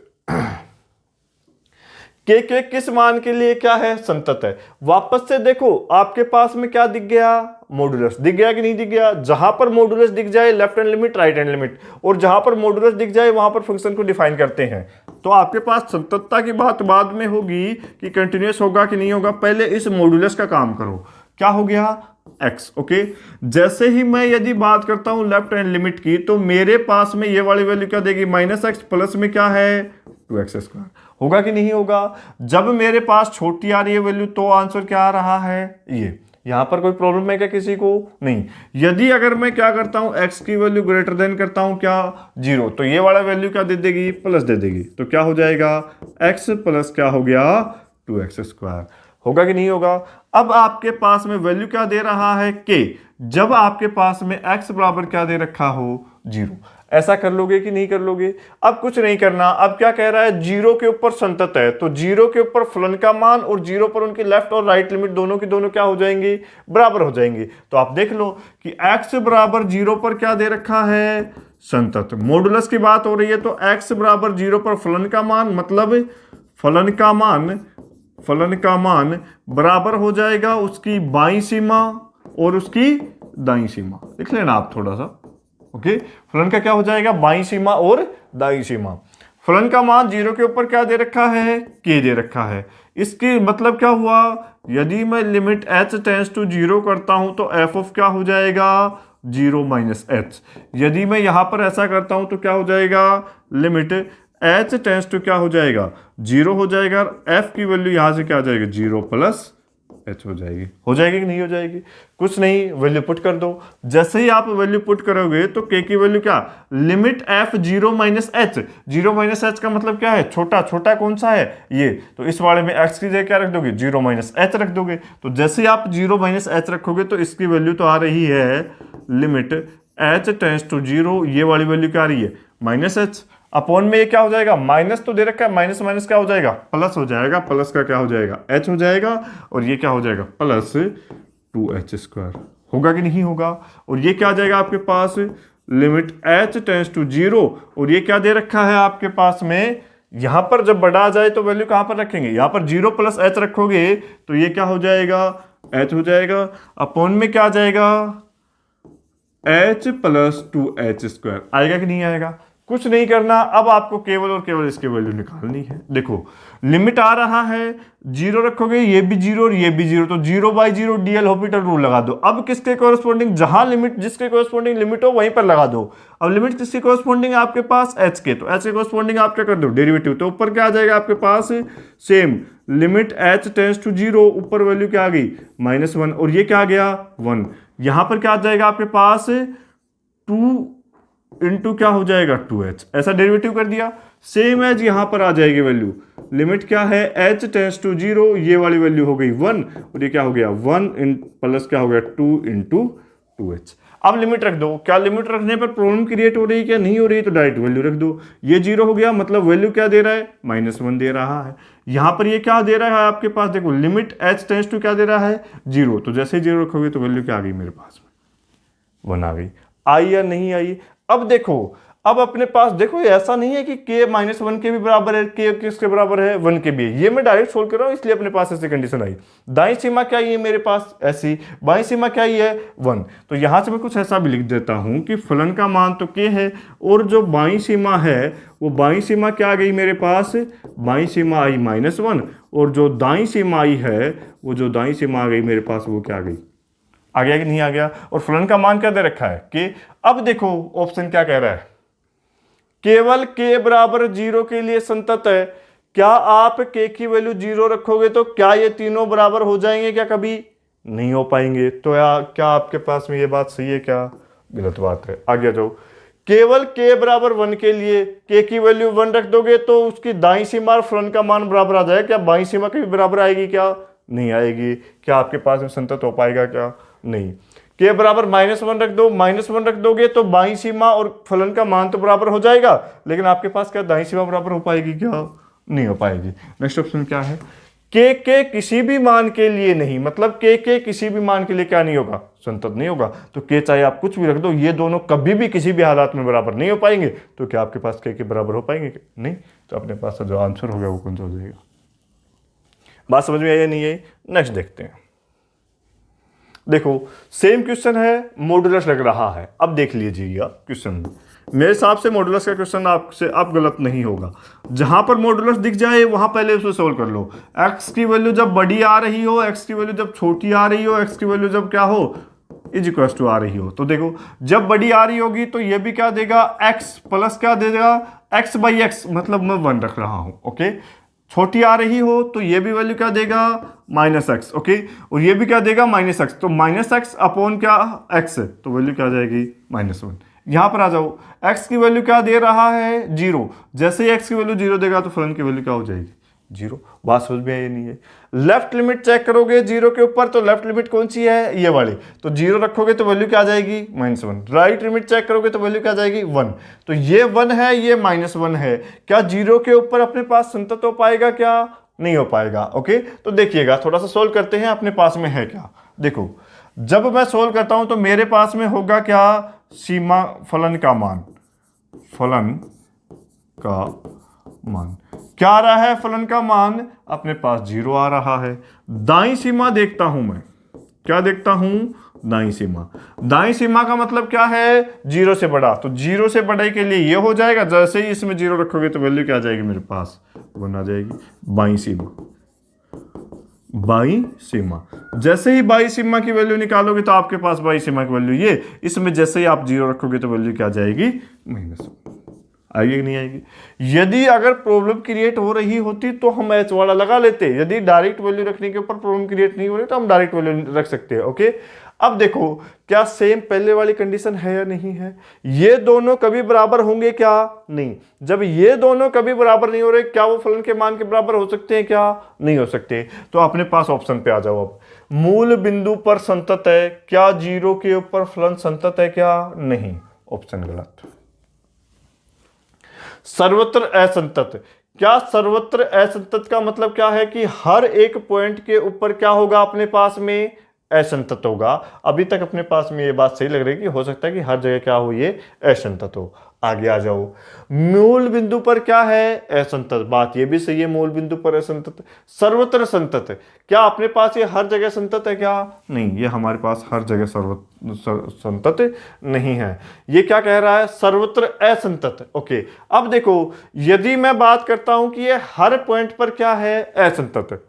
के किस मान के लिए क्या है, संतत है। वापस से देखो आपके पास में क्या दिख गया, मॉडुलस दिख गया कि नहीं दिख गया। जहां पर मॉडुलस दिख जाए left hand limit right hand limit, और जहां पर मॉडुलस दिख जाए वहां पर फंक्शन को डिफाइन करते हैं। तो आपके पास संततता की बात बाद में होगी कि कंटिन्यूअस होगा कि नहीं होगा, पहले इस मॉडुलस का काम करो। क्या हो गया, x, ओके। जैसे ही मैं यदि बात करता हूं लेफ्ट हैंड लिमिट की, तो मेरे पास में ये वाली वैल्यू क्या देगी, -x प्लस में क्या है 2x²। होगा कि नहीं होगा। जब मेरे पास छोटी आ रही है वैल्यू तो आंसर क्या आ रहा है, ये। यहां पर कोई प्रॉब्लम है क्या किसी को, नहीं। यदि अगर मैं क्या करता हूं, x की वैल्यू ग्रेटर देन करता हूं क्या 0, तो ये वाला वैल्यू क्या दे देगी, प्लस दे देगी। तो क्या हो जाएगा, x प्लस क्या हो गया 2x²। होगा कि नहीं होगा। अब आपके पास में वैल्यू क्या दे रहा है k, जब आपके पास में x बराबर क्या दे रखा हो 0। ऐसा कर लोगे कि नहीं कर लोगे। अब कुछ नहीं करना। अब क्या कह रहा है, 0 के ऊपर संतत है, तो 0 के ऊपर फलन का मान और 0 पर उनकी लेफ्ट और राइट लिमिट दोनों की दोनों क्या हो जाएंगी, बराबर हो जाएंगी। तो आप देख लो कि x बराबर 0 पर क्या दे रखा है, संतत। मॉडुलस की बात हो रही है तो x बराबर 0 पर फलन का मान, मतलब फलन का मान बराबर हो जाएगा उसकी बाईं सीमा और उसकी दाईं सीमा। लिख लेना आप थोड़ा सा, ओके। फलन का क्या हो जाएगा, बाईं सीमा और दाईं सीमा। फलन का मान 0 के ऊपर क्या दे रखा है, k दे रखा है। इसकी मतलब क्या हुआ, यदि मैं लिमिट h टेंड्स टू 0 करता हूं तो f ऑफ क्या हो जाएगा 0 - h। यदि मैं यहां पर ऐसा करता हूं तो क्या हो जाएगा, लिमिट h टेंड्स टू क्या हो जाएगा 0 हो जाएगा, f की वैल्यू यहां से क्या आ जाएगी 0 प्लस h हो जाएगी कि नहीं हो जाएगी। कुछ नहीं, वैल्यू पुट कर दो। जैसे ही आप वैल्यू पुट करोगे तो k की वैल्यू क्या, लिमिट f 0 - h। 0 - h का मतलब क्या है, छोटा कौन सा है ये, तो इस वाले में x की जगह क्या रख दोगे 0 - h रख दोगे। तो जैसे ही आप 0 - h रखोगे तो इसकी वैल्यू तो आ रही है लिमिट h टेंड्स टू 0, ये वाली वैल्यू क्या आ रही है -h। अपॉन में ये क्या हो जाएगा, माइनस तो दे रखा है, माइनस माइनस क्या हो जाएगा, प्लस हो जाएगा। प्लस का क्या हो जाएगा, h हो जाएगा, और ये क्या हो जाएगा प्लस 2h²। होगा कि नहीं होगा। और ये क्या आ जाएगा आपके पास, लिमिट h टेंड्स टू 0, और ये क्या दे रखा है आपके पास में, यहां पर जब बड़ा आ जाए तो वैल्यू कहां पर रखेंगे, यहां पर 0 + h रखोगे तो ये क्या हो जाएगा, h हो जाएगा। अपॉन में क्या आ जाएगा, h + 2h² आएगा कि नहीं आएगा। कुछ नहीं करना। अब आपको केवल और केवल इसकी वैल्यू निकालनी है। देखो लिमिट आ रहा है 0 रखोगे, ये भी 0 और ये भी 0, तो 0/0 डीएल हॉपिटल रूल लगा दो। अब किसके कोरस्पॉन्डिंग, जहां लिमिट जिसके कोरस्पॉन्डिंग लिमिट हो वहीं पर लगा दो। अब लिमिट किसके कोरस्पॉन्डिंग है आपके पास, h के, तो h के कोरस्पॉन्डिंग आप क्या कर दो डेरिवेटिव। तो ऊपर क्या आ जाएगा आपके पास, same limit h tends to 0, ऊपर वैल्यू क्या आ गई -1, और ये क्या आ गया 1। यहां पर क्या आ जाएगा आपके पास 2 इंटू क्या हो जाएगा 2h, ऐसा डेरिवेटिव कर दिया। सेम एज यहां पर आ जाएगी वैल्यू, लिमिट क्या है h टेंड्स टू 0, ये वाली वैल्यू हो गई 1, और ये क्या हो गया 1 प्लस क्या हो गया 2 इंटू 2h। अब लिमिट रख दो। क्या लिमिट रखने पर प्रॉब्लम क्रिएट हो रही है, क्या नहीं हो रही है, तो डायरेक्ट वैल्यू रख दो। ये 0 हो गया, मतलब वैल्यू क्या दे रहा है -1 दे रहा है। यहां पर ये क्या दे रहा है आपके पास, देखो लिमिट h टेंड्स टू क्या दे रहा है 0, तो जैसे ही 0 रखोगे तो वैल्यू क्या आ गई मेरे पास में 1 आ गई। आई या नहीं आई। अब देखो, अब अपने पास देखो ऐसा नहीं है कि k -1 के भी बराबर है, k किसके बराबर है 1 के भी है। ये मैं डायरेक्ट सोल्व कर रहा हूं इसलिए अपने पास ऐसी कंडीशन आई। दाईं सीमा क्या ही है मेरे पास ऐसी, बाईं सीमा क्या ही है 1। तो यहां से मैं कुछ ऐसा भी लिख देता हूं कि फलन का मान तो k है, और जो बाईं सीमा है वो बाईं सीमा क्या आ गई मेरे पास, बाईं सीमा आई -1, और जो दाईं सीमा आई है वो जो दाईं सीमा आ गई मेरे पास वो क्या आ गई, आ गया कि नहीं आ गया। और फलन का मान क्या दे रखा है k। अब देखो ऑप्शन क्या कह रहा है, केवल k बराबर 0 के लिए संतत है। क्या आप k की वैल्यू 0 रखोगे तो क्या ये तीनों बराबर हो जाएंगे, क्या कभी नहीं हो पाएंगे। तो क्या आपके पास में ये बात सही है, क्या गलत बात है। आगे जाओ। केवल k बराबर 1 के लिए k की वैल्यू 1 रख दोगे तो उसकी दाईं सीमा और फलन का मान बराबर आ जाएगा। क्या बाईं सीमा कभी बराबर आएगी, क्या नहीं आएगी। क्या आपके पास में संतत हो पाएगा, क्या नहीं। k बराबर -1 रख दो, -1 रख दोगे तो बाईं सीमा और फलन का मान तो बराबर हो जाएगा, लेकिन आपके पास क्या दाईं सीमा बराबर हो पाएगी, क्या नहीं हो पाएगी। नेक्स्ट ऑप्शन क्या है, k किसी भी मान के लिए नहीं, मतलब k किसी भी मान के लिए क्या नहीं होगा, संतत नहीं होगा। तो k चाहे आप कुछ भी रख दो, ये दोनों कभी भी किसी भी हालात में बराबर नहीं हो पाएंगे। तो क्या आपके पास k के बराबर हो पाएंगे, नहीं। तो अपने पास जो आंसर होगा वो कौन सा हो जाएगा, बात समझ में आई या नहीं आई? नेक्स्ट देखते हैं। देखो सेम क्वेश्चन है, मॉडुलस लग रहा है। अब देख लीजिएगा क्वेश्चन, मेरे हिसाब से मॉडुलस का क्वेश्चन आपसे अब गलत नहीं होगा। जहां पर मॉडुलस दिख जाए वहां पहले उसे सोल्व कर लो। एक्स की वैल्यू जब बड़ी आ रही हो, एक्स की वैल्यू जब छोटी आ रही हो, एक्स की वैल्यू जब क्या हो, इज इक्वल टू आ रही हो, तो देखो जब बड़ी आ रही होगी तो ये भी क्या देगा, एक्स प्लस क्या दे देगा, एक्स बाई एक्स, मतलब मैं 1 रख रहा हूं। ओके, छोटी आ रही हो तो ये भी वैल्यू क्या देगा, माइनस एक्स। ओके, और ये भी क्या देगा, माइनस एक्स, तो माइनस एक्स अपॉन क्या, एक्स, तो वैल्यू क्या आ जाएगी, -1। यहां पर आ जाओ, एक्स की वैल्यू क्या दे रहा है, 0। जैसे ही एक्स की वैल्यू 0 देगा तो फलन की वैल्यू क्या हो जाएगी, 0। बात समझ में आई नहीं है? लेफ्ट लिमिट चेक करोगे 0 के ऊपर, तो लेफ्ट लिमिट कौन सी है, ये वाली, तो 0 रखोगे तो वैल्यू क्या आ जाएगी, -1। राइट लिमिट चेक करोगे तो वैल्यू क्या आ जाएगी, 1। तो ये 1 है, ये -1 है। क्या 0 के ऊपर अपने पास संतत हो पाएगा, क्या नहीं हो पाएगा? ओके, तो देखिएगा थोड़ा सा सोल्व करते हैं, अपने पास में है क्या। देखो जब मैं सोल्व करता हूं तो मेरे पास में होगा क्या, सीमा फलन का मान, फलन का मान क्या आ रहा है, फलन का मान अपने पास 0 आ रहा है। दाईं सीमा देखता हूं मैं, क्या देखता हूं, दाईं सीमा। दाईं सीमा का मतलब क्या है, 0 से बड़ा, तो 0 से बड़े के लिए ये हो जाएगा। जैसे ही इसमें 0 रखोगे तो वैल्यू क्या आ जाएगी, मेरे पास 1 आ जाएगी। बाईं सीमा, बाईं सीमा, जैसे ही बाईं सीमा की वैल्यू निकालोगे तो आपके पास बाईं सीमा की वैल्यू ये, इसमें जैसे ही आप 0 रखोगे तो वैल्यू क्या आ जाएगी, -1। आएगी कि नहीं आएगी? यदि अगर प्रॉब्लम क्रिएट हो रही होती तो हम एच वाला लगा लेते। यदि डायरेक्ट वैल्यू रखने के ऊपर प्रॉब्लम क्रिएट नहीं हो रही तो हम डायरेक्ट वैल्यू रख सकते हैं। ओके, अब देखो क्या सेम पहले वाली कंडीशन है या नहीं है? ये दोनों कभी बराबर होंगे क्या, नहीं। जब ये दोनों कभी बराबर नहीं हो रहे, क्या वो फलन के मान के बराबर हो सकते हैं, क्या नहीं हो सकते? तो अपने पास ऑप्शन पे आ जाओ। अब मूल बिंदु पर संतत है क्या, 0 के ऊपर फलन संतत है क्या, नहीं, ऑप्शन गलत। सर्वत्र असंतत, क्या सर्वत्र असंतत का मतलब क्या है कि हर एक पॉइंट के ऊपर क्या होगा, अपने पास में असंतत होगा। अभी तक अपने पास में ये बात सही लग रही है कि हो सकता है कि हर जगह क्या हो, ये असंतत हो। आगे आ जाओ, मूल बिंदु पर क्या है, असंतत, बात ये भी सही है, मूल बिंदु पर असंतत। सर्वत्र संतत, क्या अपने पास ये हर जगह संतत है क्या, नहीं, ये हमारे पास हर जगह संतत नहीं है। ये क्या कह रहा है, सर्वत्र असंतत। ओके, अब देखो यदि मैं बात करता हूं कि ये हर पॉइंट पर क्या है, असंतत,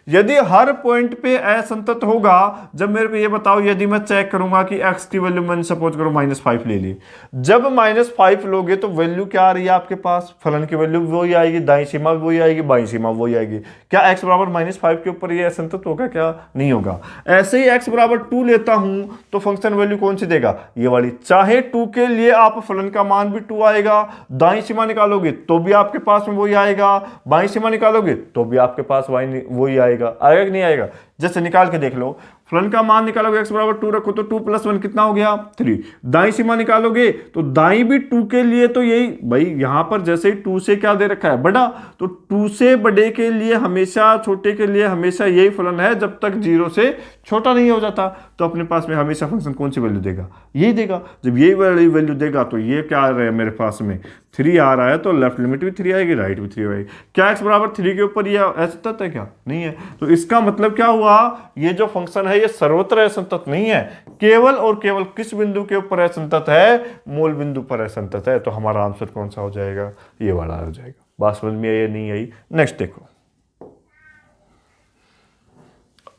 यदि हर पॉइंट पे असंतत होगा, जब मेरे को ये बताओ, यदि मैं चेक करूंगा कि x की वैल्यू मैंने सपोज करो -5 ले ली, जब -5 लोगे तो वैल्यू क्या आ रही है आपके पास, फलन की वैल्यू वही आएगी, दाईं सीमा वही आएगी, बाईं सीमा वही आएगी। क्या x बराबर -5 के ऊपर ये असंतत होगा, क्या नहीं होगा? ऐसे ही x बराबर 2 लेता हूं तो फंक्शन वैल्यू कौन सी देगा, ये वाली। चाहे 2 के लिए आप फलन का मान भी 2 आएगा, दाईं सीमा निकालोगे तो भी आपके पास में वही आएगा, बाईं सीमा निकालोगे तो भी आपके पास वही आएगा कि नहीं आएगा? जैसे निकाल के देख लो, फलन का मान निकालोगे, x बराबर 2 रखो तो 2 + 1 कितना हो गया, 3। दाईं सीमा निकालोगे तो दाईं भी 2 के लिए, तो यही भाई यहां पर जैसे ही 2 से क्या दे रखा है, बड़ा, तो 2 से बड़े के लिए हमेशा, छोटे के लिए हमेशा यही फलन है जब तक 0 से छोटा नहीं हो जाता। तो अपने पास में हमेशा फंक्शन कौन सी वैल्यू देगा, यही देगा। जब यही वाली वैल्यू देगा तो ये क्या आ रहा है, मेरे पास में 3 आ रहा है, तो लेफ्ट लिमिट भी 3 आएगी, राइट भी 3 आएगी। क्या x बराबर 3 के ऊपर ये असंतत है क्या, नहीं है। तो इसका मतलब क्या हुआ, ये जो फंक्शन है ये सर्वत्र असंतत नहीं है, केवल और केवल किस बिंदु के ऊपर असंतत है, मूल बिंदु पर असंतत है। तो हमारा आंसर कौन सा हो जाएगा, ये वाला हो जाएगा। बात समझ में आई या नहीं आई? नेक्स्ट देखो,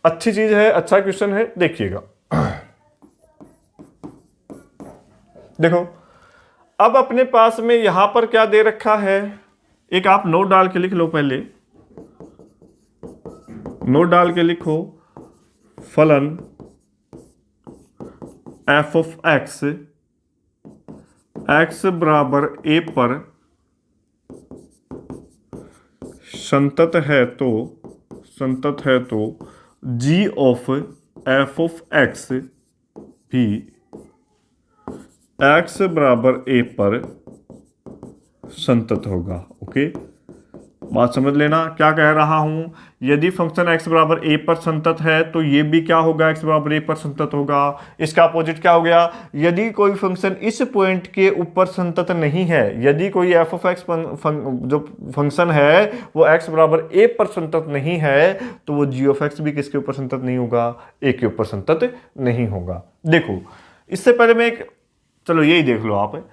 अच्छी चीज है, अच्छा क्वेश्चन है, देखिएगा। देखो अब अपने पास में यहां पर क्या दे रखा है, एक आप नोट डाल के लिख लो, पहले नोट डाल के लिखो, फलन f ऑफ x, x बराबर a पर संतत है तो g of f of x भी x बराबर a पर संतत होगा। ओके, बात समझ लेना क्या कह रहा हूं। यदि फंक्शन x बराबर a पर संतत है तो ये भी क्या होगा, x बराबर a पर संतत होगा। इसका अपोजिट क्या हो गया, यदि कोई फंक्शन इस पॉइंट के ऊपर संतत नहीं है, यदि कोई f ऑफ x जो फंक्शन है वो x बराबर a पर संतत नहीं है तो वो g ऑफ x भी किसके ऊपर संतत नहीं होगा, a के ऊपर संतत नहीं होगा। देखो इससे पहले मैं चलो यही देख लो आप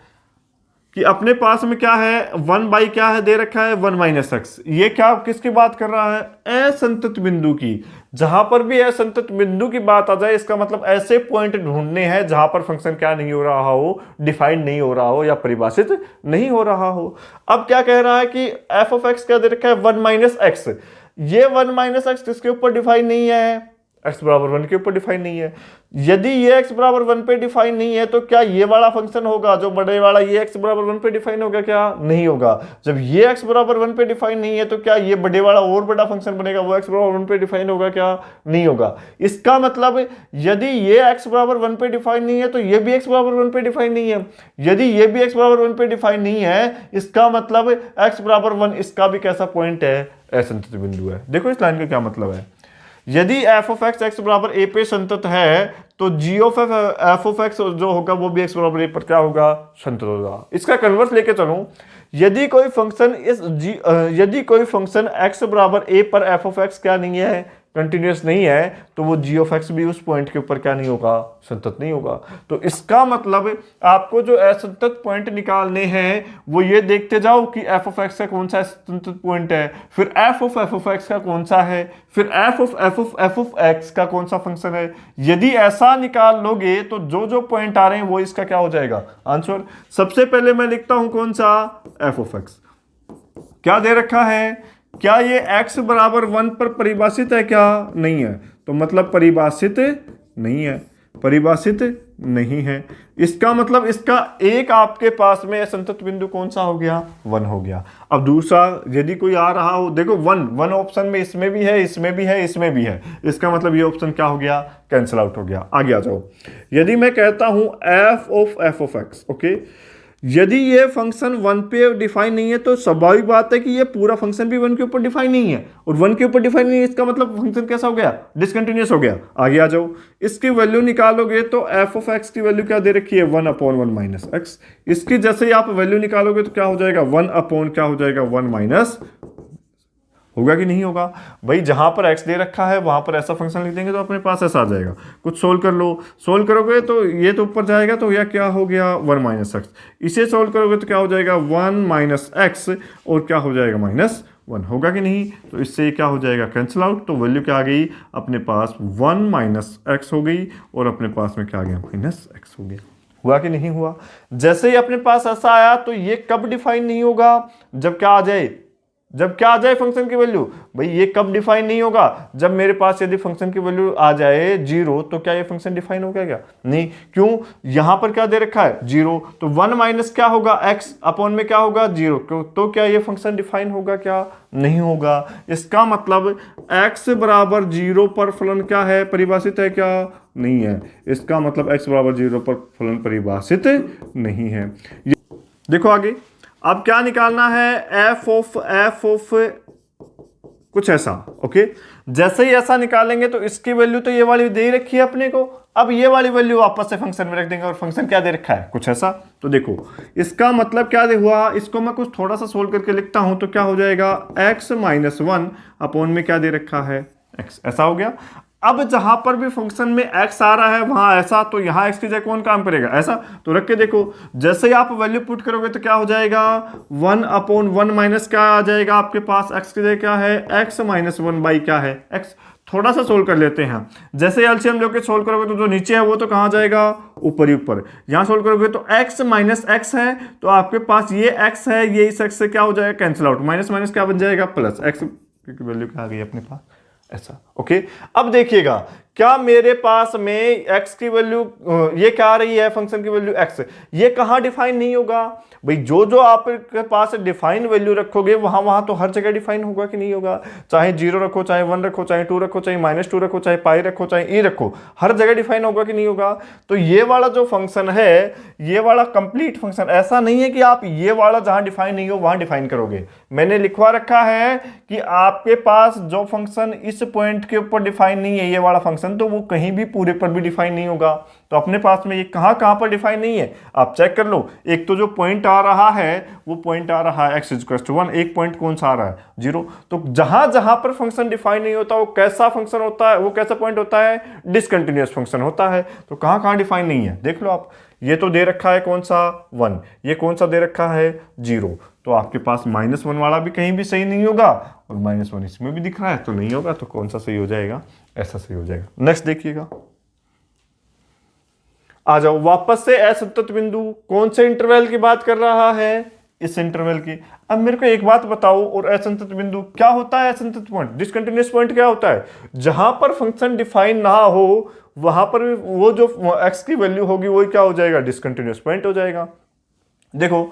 कि अपने पास में क्या है, 1 बाई क्या है दे रखा है 1 माइनस एक्स। ये क्या किसकी बात कर रहा है, असंतत बिंदु की। जहां पर भी असंतत बिंदु की बात आ जाए इसका मतलब ऐसे पॉइंट ढूंढने हैं जहां पर फंक्शन क्या नहीं हो रहा हो, डिफाइंड नहीं हो रहा हो या परिभाषित नहीं हो रहा हो। अब क्या कह रहा है कि एफ ऑफ एक्स क्या दे रखा है 1 माइनस एक्स। ये 1 माइनस एक्स किसके ऊपर डिफाइन नहीं है, x बराबर 1 के ऊपर डिफाइन नहीं है। यदि ये x बराबर 1 पे डिफाइन नहीं है तो क्या ये वाला फंक्शन होगा जो बड़े वाला ये x बराबर 1 पे डिफाइन होगा, क्या नहीं होगा। जब ये x बराबर 1 पे डिफाइन नहीं है तो क्या ये बड़े वाला और बड़ा फंक्शन बनेगा वो x बराबर 1 पे डिफाइन होगा, क्या नहीं होगा। इसका मतलब यदि ये x बराबर 1 पे डिफाइन नहीं है तो ये भी x बराबर 1 पे डिफाइन नहीं है। यदि ये भी x बराबर 1 पे डिफाइन नहीं है इसका मतलब x बराबर 1 इसका भी कैसा पॉइंट है, असंतत बिंदु है। देखो इस लाइन का क्या मतलब है, यदि f ऑफ एक्स एक्स बराबर a पे संतत है तो g of f of x जो होगा वो भी x बराबर a पर क्या होगा, संतत होगा। इसका कन्वर्स लेके चलूं, यदि कोई फंक्शन x बराबर a पर f ऑफ एक्स क्या नहीं है, कंटिन्यूअस नहीं है, तो वो g ऑफ x भी उस पॉइंट के ऊपर क्या नहीं होगा, संतत नहीं होगा। तो इसका मतलब आपको जो असंतत पॉइंट निकालने हैं वो ये देखते जाओ कि f ऑफ x का कौन सा असंतत पॉइंट है, फिर f ऑफ x का कौन सा है, फिर f ऑफ x का कौन सा फंक्शन है। यदि ऐसा निकाल लोगे तो जो जो पॉइंट आ रहे हैं वो इसका क्या हो जाएगा, आंसर। सबसे पहले मैं लिखता हूं कौन सा, f ऑफ x क्या दे रखा है, क्या ये x बराबर 1 पर परिभाषित है, क्या नहीं है, तो मतलब परिभाषित नहीं है, परिभाषित नहीं है। इसका मतलब इसका एक आपके पास में असंतत बिंदु कौन सा हो गया, 1 हो गया। अब दूसरा यदि कोई आ रहा हो, देखो 1 ऑप्शन में इसमें भी है, इसमें भी है, इसमें भी है, इसका मतलब ये ऑप्शन क्या हो गया, कैंसिल आउट हो गया। आगे आ जाओ, यदि मैं कहता हूं f ऑफ x, ओके, यदि ये फंक्शन 1 पे डिफाइन नहीं है तो स्वाभाविक बात है कि ये पूरा फंक्शन भी 1 के ऊपर डिफाइन नहीं है, और 1 के ऊपर डिफाइन नहीं है इसका मतलब फंक्शन कैसा हो गया, डिसकंटिन्यूअस हो गया। आगे आ जाओ, इसकी वैल्यू निकालोगे तो f ऑफ x की वैल्यू क्या दे रखी है, 1/1 माइनस एक्स। इसकी जैसे ही आप वैल्यू निकालोगे तो क्या हो जाएगा, 1 क्या हो जाएगा 1 माइनस, होगा कि नहीं होगा भाई। जहां पर x दे रखा है वहां पर ऐसा फंक्शन लिख देंगे तो अपने पास ऐसा आ जाएगा। कुछ सोल्व कर लो, सोल्व करोगे तो ये तो ऊपर जाएगा तो यह क्या हो गया 1 माइनस एक्स। इसे सोल्व करोगे तो क्या हो जाएगा 1 माइनस एक्स, और क्या हो जाएगा -1, होगा कि नहीं। तो इससे क्या हो जाएगा, कैंसिल आउट। तो वैल्यू क्या आ गई अपने पास 1 माइनस एक्स हो गई, और अपने पास में क्या आ गया -x हो गया। हुआ कि नहीं हुआ। जैसे ही अपने पास ऐसा आया तो ये कब डिफाइन नहीं होगा, जब क्या आ जाए, जब क्या आ जाए फंक्शन की वैल्यू। भाई ये कब डिफाइन नहीं होगा, जब मेरे पास यदि फंक्शन की वैल्यू आ जाए 0 तो क्या ये फंक्शन डिफाइन हो गया, क्या नहीं। क्यों, यहां पर क्या दे रखा है 0, तो 1 माइनस क्या होगा x अपॉन में क्या होगा 0, तो क्या ये फंक्शन डिफाइन होगा, क्या नहीं होगा। इसका मतलब x बराबर 0 पर फलन क्या है, परिभाषित है, क्या नहीं है। इसका मतलब x बराबर 0 पर फलन परिभाषित नहीं है। देखो आगे, अब क्या निकालना है, f ऑफ कुछ ऐसा, ओके। जैसे ही ऐसा निकालेंगे तो इसकी वैल्यू तो ये वाली दे रखी है अपने को, अब ये वाली वैल्यू वापस से फंक्शन में रख देंगे, और फंक्शन क्या दे रखा है, कुछ ऐसा। तो देखो इसका मतलब क्या हुआ, इसको मैं कुछ थोड़ा सा सोल्व करके लिखता हूं तो क्या हो जाएगा, x माइनस 1 अपॉन में क्या दे रखा है x, ऐसा हो गया। अब जहां पर भी फंक्शन में x आ रहा है वहां ऐसा, तो यहां x की जगह कौन काम करेगा, ऐसा। तो रख के देखो, जैसे ही आप वैल्यू पुट करोगे तो क्या हो जाएगा 1/1 माइनस क्या आ जाएगा आपके पास, x की जगह क्या है, x माइनस 1 बाई क्या है x। थोड़ा सा सोल्व कर लेते हैं। जैसे एलसीएम लेके सोल्व करोगे तो जो नीचे है वो तो कहां जाएगा, ऊपर ही ऊपर। यहां सोल्व करोगे तो x माइनस एक्स है, तो आपके पास ये x है, ये इस x से क्या हो जाएगा, कैंसिल आउट। माइनस माइनस क्या बन जाएगा, प्लस x की वैल्यू क्या आ गई अपने पास, ऐसा, ओके। अब देखिएगा क्या मेरे पास में x की वैल्यू ये क्या आ रही है, फंक्शन की वैल्यू x, ये कहां डिफाइन नहीं होगा भाई? जो जो आपके पास डिफाइन वैल्यू रखोगे वहां वहां तो हर जगह डिफाइन होगा कि नहीं होगा? चाहे 0 रखो, चाहे 1 रखो, चाहे 2 रखो, चाहे -2 रखो, चाहे पाई रखो, चाहे e रखो, हर जगह डिफाइन होगा कि नहीं होगा? तो ये वाला जो फंक्शन है, ये वाला कंप्लीट फंक्शन, ऐसा नहीं है कि आप ये वाला जहां डिफाइन नहीं हो वहां डिफाइन करोगे। मैंने लिखवा रखा है कि आपके पास जो फंक्शन इस पॉइंट के ऊपर डिफाइन नहीं है, ये वाला फंक्शन, तो वो कहीं भी पूरे पर भी डिफाइन नहीं होगा। तो अपने पास में ये कहां कहां पर डिफाइन नहीं है आप चेक कर लो। एक तो जो पॉइंट आ रहा है वो पॉइंट आ रहा है x = 1, एक पॉइंट कौन सा आ रहा है 0। तो जहां जहां पर फंक्शन डिफाइन नहीं होता वो कैसा फंक्शन होता है, वो कैसा पॉइंट होता है, डिसकंटिन्यूअस फंक्शन होता है। तो कहां कहां डिफाइन नहीं है देख लो आप। ये तो दे रखा है कौन सा 1, ये कौन सा दे रखा है 0, तो आपके पास -1 वाला भी कहीं भी सही नहीं होगा और -1 इसमें भी दिख रहा है तो नहीं होगा। तो कौन सा सही हो जाएगा, ऐसा सही हो जाएगा। नेक्स्ट देखिएगा, आ जाओ वापस से असंतत बिंदु कौन से इंटरवल की बात कर रहा है, इस इंटरवल की। अब मेरे को एक बात बताओ, और असंतत बिंदु क्या होता है? असंतत पॉइंट, डिसकंटिन्यूअस पॉइंट क्या होता है? जहां पर फंक्शन डिफाइन ना हो वहां पर वो जो x की वैल्यू होगी वो क्या हो जाएगा, डिसकंटिन्यूअस पॉइंट हो जाएगा। देखो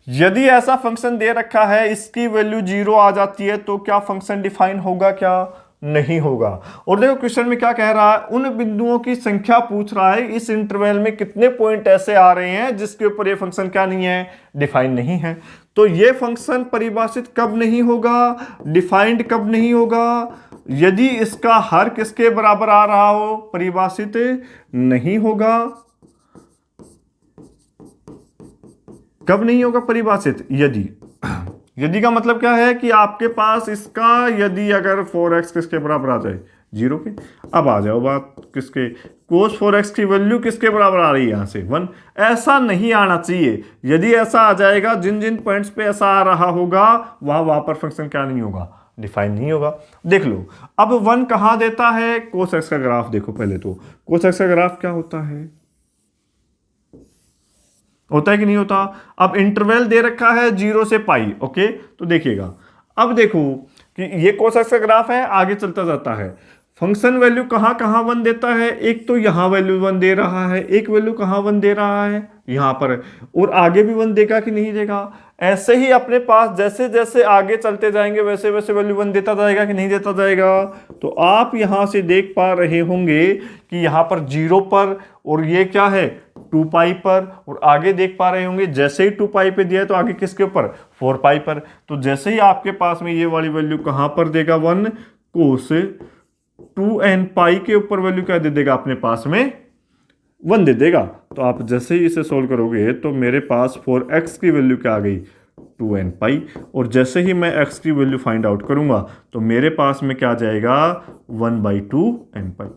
यदि ऐसा फंक्शन दे रखा है इसकी वैल्यू 0 आ जाती है तो क्या फंक्शन डिफाइन होगा, क्या नहीं होगा? और देखो क्वेश्चन में क्या कह रहा है, उन बिंदुओं की संख्या पूछ रहा है, इस इंटरवल में कितने पॉइंट ऐसे आ रहे हैं जिसके ऊपर ये फंक्शन क्या नहीं है, डिफाइन नहीं है। तो ये फंक्शन परिभाषित कब नहीं होगा, डिफाइंड कब नहीं होगा? यदि इसका हर किसके बराबर आ रहा हो, परिभाषित नहीं होगा। कब नहीं होगा परिभाषित? यदि का मतलब क्या है कि आपके पास इसका यदि अगर 4x किसके बराबर आ जाए 0 के। अब आ जाओ बात किसके, cos 4x की वैल्यू किसके बराबर आ रही है यहां से 1। ऐसा नहीं आना चाहिए। यदि ऐसा आ जाएगा, जिन जिन पॉइंट्स पे ऐसा आ रहा होगा वहां पर फंक्शन क्या नहीं होगा, डिफाइन नहीं होगा। देख लो अब 1 कहां देता है, cos x का ग्राफ देखो पहले तो। cos x का ग्राफ क्या होता है कि नहीं होता? अब इंटरवल दे रखा है 0 से पाई, ओके। तो देखिएगा अब देखो कि ये cos x का ग्राफ है, आगे चलता जाता है। फंक्शन वैल्यू कहां कहां 1 देता है, एक तो यहां वैल्यू 1 दे रहा है, एक वैल्यू कहां 1 दे रहा है यहां पर, और आगे भी 1 देगा कि नहीं देगा? ऐसे ही अपने पास जैसे जैसे आगे चलते जाएंगे वैसे वैसे वैल्यू 1 देता जाएगा कि नहीं देता जाएगा? तो आप यहां से देख पा रहे होंगे कि यहां पर 0 पर, और ये क्या है 2 पाई पर, और आगे देख पा रहे होंगे जैसे ही 2 पाई पे दिया है तो आगे किसके ऊपर, 4 पाई पर। तो जैसे ही आपके पास में ये वाली वैल्यू कहां पर देगा 1, कोस 2n पाई के ऊपर वैल्यू क्या दे देगा, अपने पास में 1 दे देगा। तो आप जैसे ही इसे सोल्व करोगे तो मेरे पास 4x की वैल्यू क्या आ गई 2n पाई, और जैसे ही मैं x की वैल्यू फाइंड आउट करूंगा तो मेरे पास में क्या जाएगा 1/2n पाई।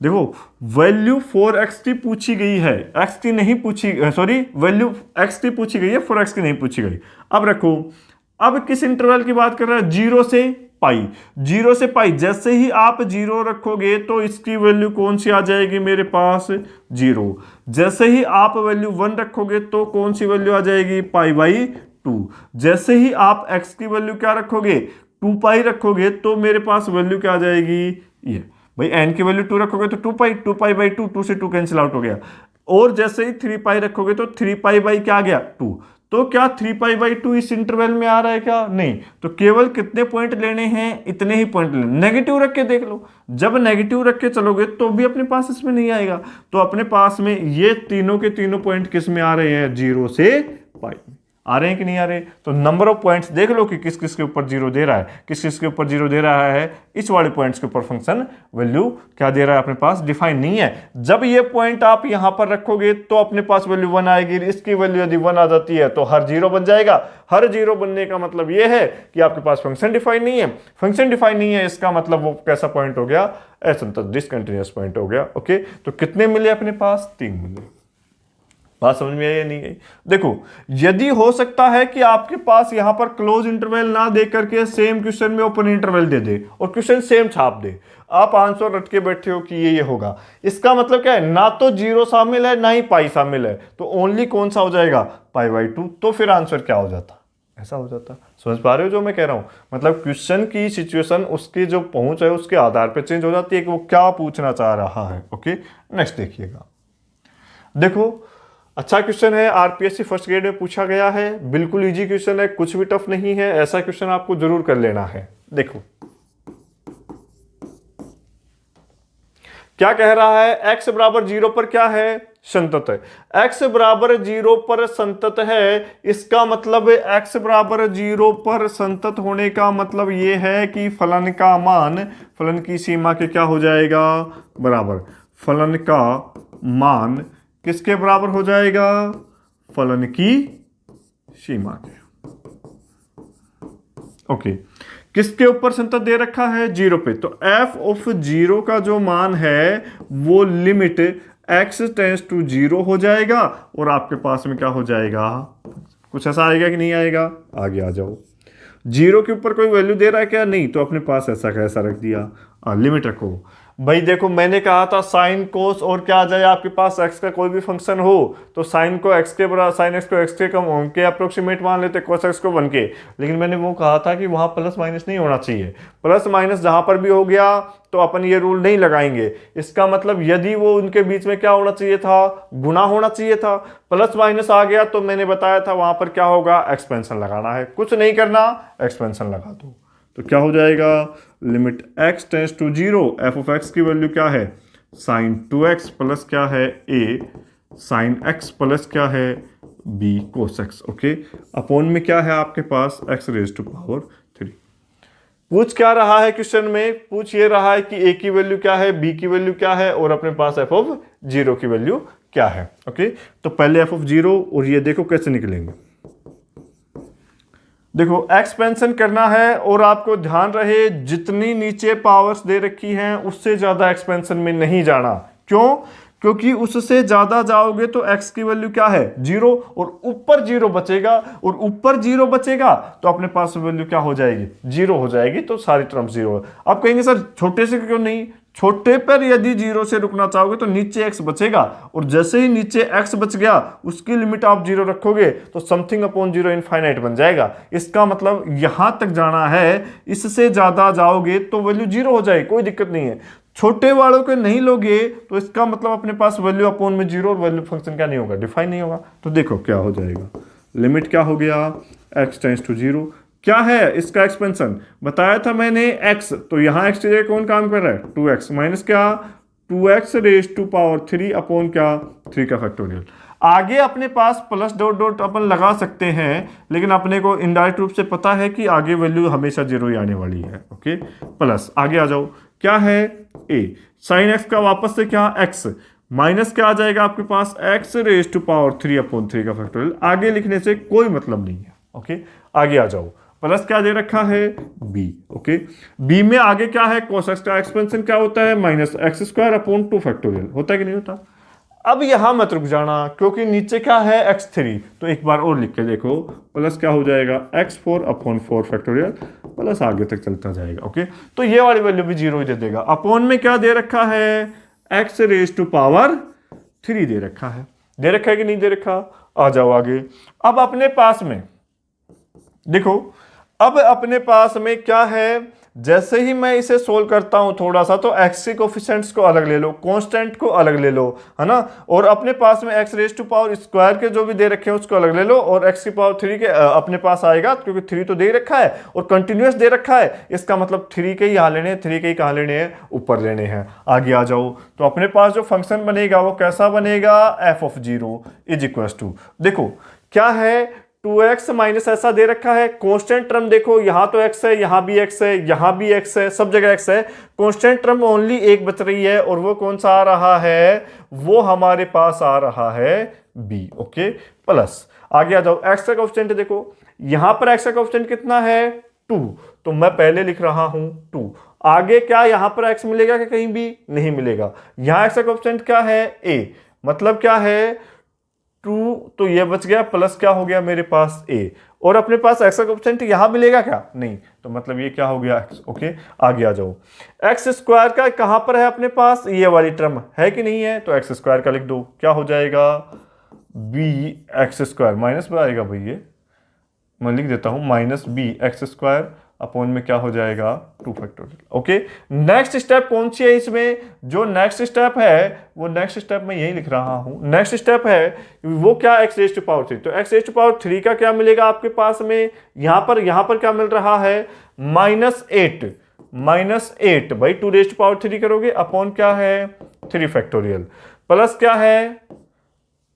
देखो वैल्यू 4x की पूछी गई है, x की नहीं पूछी, सॉरी वैल्यू x की पूछी गई है, 4x की नहीं पूछी गई। अब रखो, अब किस इंटरवल की बात कर रहा है, 0 से पाई। 0 से पाई जैसे ही आप 0 रखोगे तो इसकी वैल्यू कौन सी आ जाएगी मेरे पास 0। जैसे ही आप वैल्यू 1 रखोगे तो कौन सी वैल्यू आ जाएगी π/2। जैसे ही आप x की वैल्यू क्या रखोगे 2 पाई रखोगे तो मेरे पास वैल्यू क्या आ जाएगी, ये भाई n की वैल्यू 2 रखोगे तो 2 पाई, 2 पाई/2, 2 से 2 कैंसिल आउट हो गया। और जैसे ही 3 पाई रखोगे तो 3 पाई बाई क्या आ गया 2। तो क्या 3 पाई/2 इस इंटरवल में आ रहा है क्या, नहीं। तो केवल कितने पॉइंट लेने हैं, इतने ही पॉइंट लेने। नेगेटिव रख के देख लो, जब नेगेटिव रख के चलोगे तो भी अपने पास इसमें नहीं आएगा। तो अपने पास में ये तीनों के तीनों पॉइंट किस में आ रहे हैं, 0 से पाई आ रहे हैं कि नहीं आ रहे। तो नंबर ऑफ पॉइंट्स देख लो कि किस किस के ऊपर 0 दे रहा है, किस किस के ऊपर 0 दे रहा है। इस वाले पॉइंट्स के ऊपर फंक्शन वैल्यू क्या दे रहा है, अपने पास डिफाइन नहीं है। जब ये पॉइंट आप यहां पर रखोगे तो अपने पास वैल्यू 1 आएगी। इसकी वैल्यू यदि 1 आ जाती है तो हर 0 बन जाएगा। हर 0 बनने का मतलब ये है कि आपके पास फंक्शन डिफाइन नहीं है। फंक्शन डिफाइन नहीं है इसका मतलब वो कैसा पॉइंट हो गया, असंतत डिसकंटिन्यूअस पॉइंट हो गया। ओके, तो कितने मिले अपने पास, 3 मिले। बात समझ में आई या नहीं आई? देखो यदि हो सकता है कि आपके पास यहां पर क्लोज इंटरवल ना दे करके सेम क्वेश्चन में ओपन इंटरवल दे दे और क्वेश्चन सेम छाप दे, आप आंसर रट के बैठे हो कि ये होगा। इसका मतलब क्या है, ना तो 0 शामिल है ना ही पाई शामिल है, तो ओनली कौन सा हो जाएगा π/2। तो फिर आंसर क्या हो जाता, ऐसा हो जाता। समझ पा रहे हो जो मैं कह रहा हूँ? मतलब क्वेश्चन की सिचुएशन उसकी जो पहुंच है उसके आधार पर चेंज हो जाती है कि वो क्या पूछना चाह रहा है। ओके, नेक्स्ट देखिएगा। देखो, अच्छा क्वेश्चन है, आरपीएससी फर्स्ट ग्रेड में पूछा गया है, बिल्कुल इजी क्वेश्चन है, कुछ भी टफ नहीं है, ऐसा क्वेश्चन आपको जरूर कर लेना है। देखो क्या कह रहा है, x बराबर 0 पर क्या है, संतत है। x बराबर 0 पर संतत है, इसका मतलब x बराबर 0 पर संतत होने का मतलब ये है कि फलन का मान फलन की सीमा के क्या हो जाएगा, बराबर। फलन का मान किसके बराबर हो जाएगा, फलन की सीमा के। ओके, किसके ऊपर संतत दे रखा है, 0 पे। तो f ऑफ 0 का जो मान है वो लिमिट x टेंस टू 0 हो जाएगा और आपके पास में क्या हो जाएगा, कुछ ऐसा आएगा कि नहीं आएगा, आगे आ जाओ। 0 के ऊपर कोई वैल्यू दे रहा है क्या, नहीं, तो अपने पास ऐसा का ऐसा रख दिया। लिमिट रखो भाई। देखो मैंने कहा था साइन कोस और क्या आ जाए, आपके पास x का कोई भी फंक्शन हो तो साइन को x के बराबर, साइन x को x के कम के अप्रोक्सीमेट मान लेते, कोस x को 1 के। लेकिन मैंने वो कहा था कि वहां प्लस माइनस नहीं होना चाहिए। प्लस माइनस जहां पर भी हो गया तो अपन ये रूल नहीं लगाएंगे। इसका मतलब यदि वो उनके बीच में क्या होना चाहिए था, गुना होना चाहिए था। प्लस माइनस आ गया तो मैंने बताया था वहां पर क्या होगा, एक्सपेंशन लगाना है, कुछ नहीं करना, एक्सपेंशन लगा दो। तो क्या हो जाएगा, limit x tends to 0, f of x की वैल्यू क्या है, साइन 2x प्लस क्या है a साइन x प्लस क्या है b कोस x। ओके, अपोन में क्या है आपके पास, x रेज टू पावर 3। पूछ क्या रहा है क्वेश्चन में, पूछ ये रहा है कि a की वैल्यू क्या है, b की वैल्यू क्या है और अपने पास f ऑफ 0 की वैल्यू क्या है। ओके, तो पहले f ऑफ 0 और ये देखो कैसे निकलेंगे। देखो एक्सपेंशन करना है और आपको ध्यान रहे जितनी नीचे पावर्स दे रखी हैं उससे ज्यादा एक्सपेंशन में नहीं जाना। क्यों, क्योंकि उससे ज्यादा जाओगे तो x की वैल्यू क्या है, 0 और ऊपर 0 बचेगा और ऊपर 0 बचेगा तो अपने पास वैल्यू क्या हो जाएगी, 0 हो जाएगी। तो सारी टर्म 0। आप कहेंगे सर छोटे से क्यों नहीं, छोटे पर यदि 0 से रुकना चाहोगे तो नीचे x बचेगा और जैसे ही नीचे x बच गया उसकी लिमिट आप 0 रखोगे तो समथिंग अपॉन 0 इनफाइनाइट बन जाएगा। इसका मतलब यहां तक जाना है, इससे ज्यादा जाओगे तो वैल्यू 0 हो जाएगी, कोई दिक्कत नहीं है। छोटे वालों के नहीं लोगे तो इसका मतलब अपने पास वैल्यू अपॉन में 0 और वैल्यू फंक्शन क्या नहीं होगा, डिफाइन नहीं होगा। तो देखो क्या हो जाएगा, लिमिट क्या हो गया, x टेंस टू 0। क्या है इसका एक्सपेंशन, बताया था मैंने x, तो यहां x की जगह कौन काम कर रहा है, 2x माइनस क्या, 2x raise to power 3 upon क्या, 3 का फैक्टोरियल। आगे अपने पास प्लस डॉट डॉट अपन लगा सकते हैं लेकिन अपने को इनडायरेक्ट रूप से पता है कि आगे वैल्यू हमेशा 0 ही आने वाली है। ओके, प्लस आगे आ जाओ, क्या है a साइन x का वापस से क्या x माइनस क्या आ जाएगा आपके पास, x raise to power 3 upon 3 का फैक्टोरियल। आगे लिखने से कोई मतलब नहीं है। ओके, आगे आ जाओ, प्लस क्या दे रखा है b। ओके, b में आगे क्या है, cos x का एक्सपेंशन क्या होता है, minus x square upon 2 factorial, होता है कि नहीं होता। अब यहां मत रुक जाना क्योंकि नीचे क्या है x3, तो एक बार और लिख के देखो, प्लस क्या हो जाएगा x4 अपॉन 4 फैक्टोरियल, प्लस आगे तक चलता जाएगा। ओके, तो ये वाली वैल्यू भी 0 ही दे देगा। अपॉन में क्या दे रखा है, x रेज टू पावर 3 दे रखा है, दे रखा है कि नहीं दे रखा। आ जाओ आगे, अब अपने पास में देखो, अब अपने पास में क्या है, जैसे ही मैं इसे सोल्व करता हूं थोड़ा सा तो x के कोफिशिएंट्स को अलग ले लो, कांस्टेंट को अलग ले लो, है ना, और अपने पास में x raise to power square के जो भी दे रखे हैं उसको अलग ले लो और x की पावर 3 के अपने पास आएगा क्योंकि 3 तो दे रखा है और कंटिन्यूअस दे रखा है। इसका मतलब 3 के ही यहाँ लेने हैं, 3 के ही कहाँ लेने हैं, ऊपर लेने हैं। आगे आ जाओ, तो अपने पास जो फंक्शन बनेगा वो कैसा बनेगा, f of 0 is equal to, देखो क्या है, 2x माइनस ऐसा दे रखा है। कांस्टेंट टर्म देखो, यहां तो x है, यहां भी x है, यहां भी x है, सब जगह x है। कांस्टेंट टर्म ओनली एक बच रही है और वो कौन सा आ रहा है, वो हमारे पास आ रहा है b। ओके, प्लस आगे आ जाओ, x का कांस्टेंट देखो, यहां पर x का कांस्टेंट कितना है, 2, तो मैं पहले लिख रहा हूं 2। आगे क्या यहां पर x मिलेगा क्या, कहीं भी नहीं मिलेगा। यहां x का कांस्टेंट क्या है, a, मतलब क्या है 2, तो ये बच गया, प्लस क्या हो गया मेरे पास a, और अपने पास x का कोएफिशिएंट यहां मिलेगा क्या, नहीं, तो मतलब ये क्या हो गया x। ओके, आगे आ जाओ, x स्क्वायर का कहां पर है अपने पास, ये वाली टर्म है कि नहीं है, तो x स्क्वायर का लिख दो, क्या हो जाएगा b x स्क्वायर माइनस में आएगा भाई, ये मैं लिख देता हूं minus b x square upon में क्या हो जाएगा 2 फैक्टोरियल। ओके, नेक्स्ट स्टेप कौन सी है इसमें? जो नेक्स्ट स्टेप है वो नेक्स्ट स्टेप मैं यही लिख रहा हूं। नेक्स्ट स्टेप है वो क्या, एक्स रेज टू पावर 3। तो एक्स रेज टू पावर 3 का क्या मिलेगा आपके पास में? यहां पर क्या मिल रहा है? -8 भाई 2 रेज टू पावर 3 करोगे अपॉन क्या है 3 फैक्टोरियल, प्लस क्या है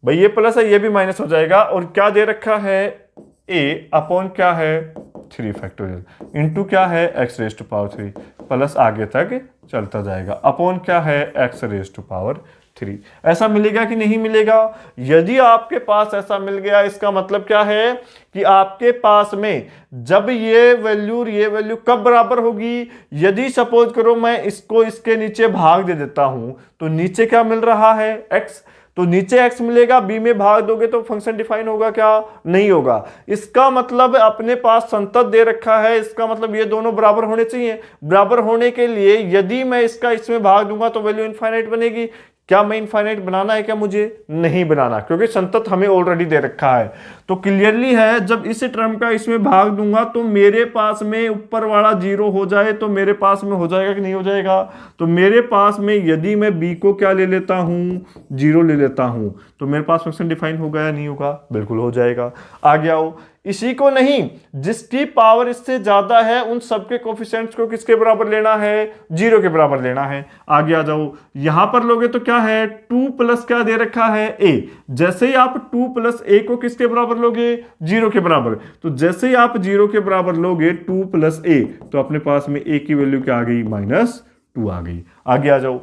भाई, ये प्लस है ये भी माइनस हो जाएगा, और क्या दे रखा है a अपॉन क्या है 3 फैक्टोरियल इंटू क्या है x raise to power 3, plus आगे तक चलता जाएगा अपॉन क्या है एक्स रेज टू पावर 3। ऐसा मिलेगा कि नहीं मिलेगा? यदि आपके पास ऐसा मिल गया, इसका मतलब क्या है कि आपके पास में जब ये वैल्यू कब बराबर होगी? यदि सपोज करो मैं इसको इसके नीचे भाग दे देता हूं, तो नीचे क्या मिल रहा है x, तो नीचे x मिलेगा, b में भाग दोगे तो फंक्शन डिफाइन होगा क्या? नहीं होगा। इसका मतलब अपने पास संतत दे रखा है, इसका मतलब ये दोनों बराबर होने चाहिए। बराबर होने के लिए यदि मैं इसका इसमें भाग दूंगा तो वैल्यू इनफाइनाइट बनेगी। क्या मैं इनफाइनाइट बनाना है क्या? मुझे नहीं बनाना, क्योंकि संतत हमें ऑलरेडी दे रखा है। तो क्लियरली है, जब इस टर्म का इसमें भाग दूंगा तो मेरे पास में ऊपर वाला 0 हो जाए तो मेरे पास में हो जाएगा कि नहीं हो जाएगा? तो मेरे पास में यदि मैं b को क्या ले लेता हूं, 0 ले लेता हूं, तो मेरे पास फंक्शन डिफाइन होगा या नहीं होगा? बिल्कुल हो जाएगा। आगे आओ, इसी को नहीं, जिसकी पावर इससे ज्यादा है उन सबके कोफिशिएंट्स को किसके बराबर लेना है? 0 के बराबर लेना है। आगे आ जाओ, यहां पर लोगे तो क्या है 2 प्लस क्या दे रखा है a। जैसे ही आप 2 प्लस a को किसके बराबर लोगे? 0 के बराबर। तो जैसे ही आप 0 के बराबर लोगे 2 प्लस a, तो अपने पास में a की वैल्यू क्या आ गई? -2 आ गई। आगे आ जाओ,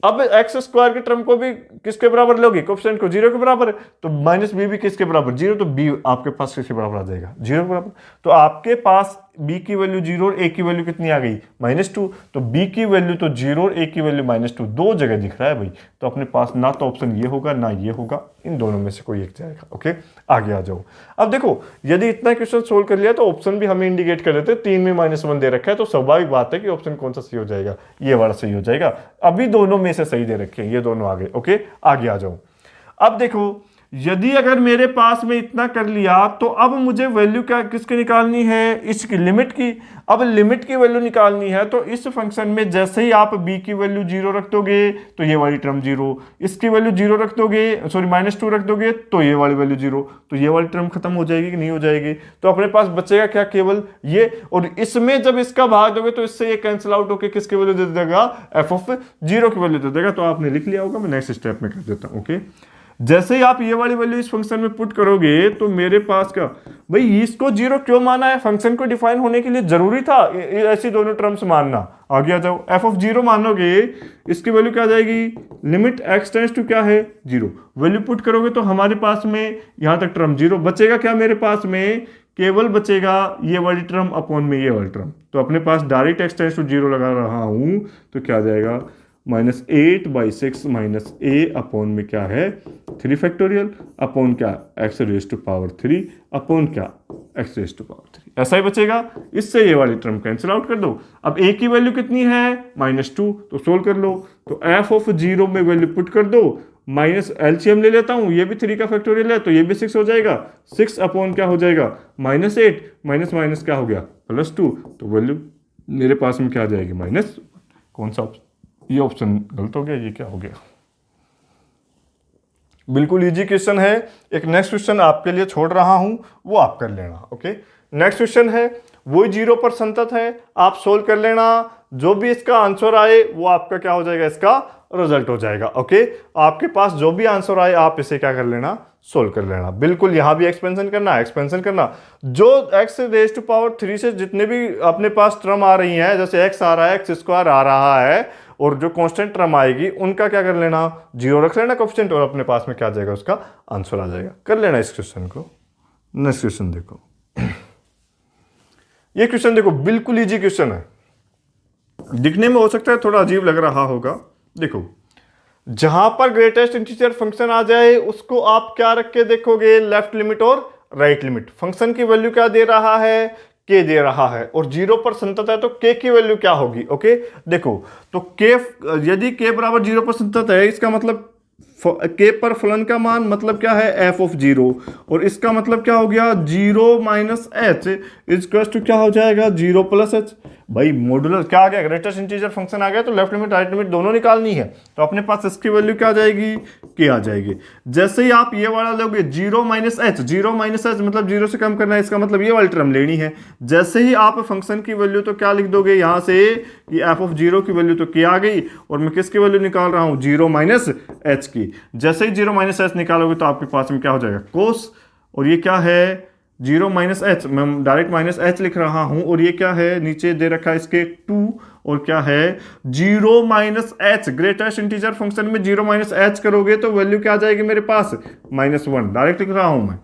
अब एक्स स्क्वायर के टर्म को भी किसके बराबर लोगे? कोफिशिएंट को 0 के बराबर, तो माइनस बी भी किसके बराबर? 0, तो बी आपके पास किसके बराबर आ जाएगा? 0 के बराबर। तो आपके पास b की वैल्यू 0 और a की वैल्यू कितनी आ गई? -2। तो b की वैल्यू तो 0 और a की वैल्यू -2, दो जगह दिख रहा है भाई। तो अपने पास ना तो ऑप्शन ये होगा ना ये होगा, इन दोनों में से कोई एक जाएगा। ओके, आगे आ जाओ। अब देखो, यदि इतना क्वेश्चन सोल्व कर लिया तो ऑप्शन भी हमें इंडिकेट कर देते हैं। 3 में -1 दे रखा है, तो स्वाभाविक बात है कि ऑप्शन कौन सा सही हो जाएगा? ये वाला सही हो जाएगा। अभी दोनों में से सही दे रखे हैं, ये दोनों आ गए। ओके, आगे आ जाओ। अब देखो, यदि अगर मेरे पास में इतना कर लिया तो अब मुझे वैल्यू क्या किसकी निकालनी है? इसकी लिमिट की। अब लिमिट की वैल्यू निकालनी है तो इस फंक्शन में जैसे ही आप b की वैल्यू 0 रख दोगे तो ये वाली टर्म 0, इसकी वैल्यू 0 रख दोगे, सॉरी -2 रख दोगे तो ये वाली वैल्यू 0, तो ये वाली टर्म खत्म हो जाएगी कि नहीं हो जाएगी? तो अपने पास बचेगा क्या? केवल ये। और इसमें जब इसका भाग दोगे तो इससे ये कैंसिल आउट होकर किसकी वैल्यू दे देगा? f(0) की वैल्यू दे देगा। तो आपने लिख लिया होगा, मैं नेक्स्ट स्टेप में कर देता हूं। ओके, जैसे ही आप ये वाली वैल्यू इस फंक्शन में पुट करोगे तो मेरे पास क्या भाई, इसको 0 क्यों माना है? फंक्शन को डिफाइन होने के लिए जरूरी था ऐसी दोनों टर्म्स मानना। आगे आ जाओ, f(0) मानोगे, इसकी वैल्यू क्या आ जाएगी? लिमिट x टेंड्स टू क्या है? 0। वैल्यू पुट करोगे तो हमारे पास में यहां तक टर्म 0 बचेगा। क्या मेरे पास में केवल बचेगा ये वाली टर्म अपॉन में ये वाली टर्म। तो अपने पास डायरेक्ट x टेंड्स टू 0 लगा रहा हूं तो क्या आ जाएगा? -8/6 - a अपॉन में क्या है 3 फैक्टोरियल अपॉन क्या x raise to power 3 upon क्या x रेज टू पावर 3। ऐसा ही बचेगा। इससे ये वाली टर्म कैंसिल आउट कर दो। अब a की वैल्यू कितनी है? -2, तो सोल्व कर लो। तो f(0) में वैल्यू पुट कर दो, माइनस एलसीएम ले लेता हूं, ये भी 3 का फैक्टोरियल है तो ये भी 6 हो जाएगा। 6 अपॉन क्या हो जाएगा? -8 माइनस माइनस क्या हो गया? +2। तो वैल्यू मेरे पास में क्या आ जाएगी? माइनस। कौन सा ऑप्शन? ये ऑप्शन गलत हो गया, ये क्या हो गया? बिल्कुल इजी क्वेश्चन है। एक नेक्स्ट क्वेश्चन आपके लिए छोड़ रहा हूं, वो आप कर लेना। ओके, नेक्स्ट क्वेश्चन है वो 0 पर संतत है, आप सोल्व कर लेना। जो भी इसका आंसर आए वो आपका क्या हो जाएगा? इसका रिजल्ट हो जाएगा। ओके, आपके पास जो भी आंसर आए आप इसे क्या कर लेना? सोल्व कर लेना। बिल्कुल यहां भी एक्सपेंशन करना। जो x रेज टू पावर 3 से जितने भी अपने पास टर्म आ रही हैं, जैसे x आ रहा है, x स्क्वायर आ रहा है, और जो कांस्टेंट टर्म आएगी उनका क्या कर लेना? 0 रख लेना कोएफिशिएंट, और अपने पास में क्या आ जाएगा? उसका आंसर आ जाएगा। कर लेना इस क्वेश्चन को। नेक्स्ट क्वेश्चन देखो, ये क्वेश्चन देखो, बिल्कुल इजी क्वेश्चन है। दिखने में हो सकता है थोड़ा अजीब लग रहा होगा। देखो, जहां पर ग्रेटेस्ट इंटीजर फंक्शन आ जाए उसको आप क्या रख के देखोगे? लेफ्ट लिमिट और राइट लिमिट। फंक्शन की वैल्यू क्या दे रहा है? k दे रहा है, और 0 पर संतत है तो k की वैल्यू क्या होगी? ओके, देखो, तो k यदि k बराबर 0 पर संतत है, इसका मतलब के पर फलन का मान मतलब क्या है, एफ ऑफ जीरो, और इसका मतलब क्या हो गया, zero minus h is to क्या हो जाएगा, जीरो प्लस एच। भाई मॉड्यूलर क्या आ गया, ग्रेटेस्ट इंटीजर फंक्शन आ गया, तो लेफ्ट लिमिट राइट लिमिट दोनों निकालनी है, तो अपने पास इसकी वैल्यू क्या आ जाएगी, के आ जाएगी। जैसे ही आप ये वाला लोगे zero minus H, zero minus H मतलब जीरो से कम करना है, इसका मतलब ये वाली टर्म लेनी है। जैसे ही आप फंक्शन की वैल्यू तो क्या लिख दोगे यहां से कि एफ ऑफ जीरो की वैल्यू तो के आ गई, और मैं किसकी वैल्यू निकाल रहा हूं, जीरो माइनस एच की। जैसे ही जीरो माइनस एच निकालोगे तो आपके पास में क्या हो जाएगा, कोस, और ये क्या है, जीरो माइनस एच, मैं डायरेक्ट माइनस एच लिख रहा हूं, और ये क्या है, नीचे दे रखा है इसके टू, और क्या है, zero minus H, greatest integer function में जीरो माइनस एच करोगे तो वैल्यू क्या आ जाएगी मेरे पास, माइनस वन, डायरेक्ट लिख रहा हूं मैं।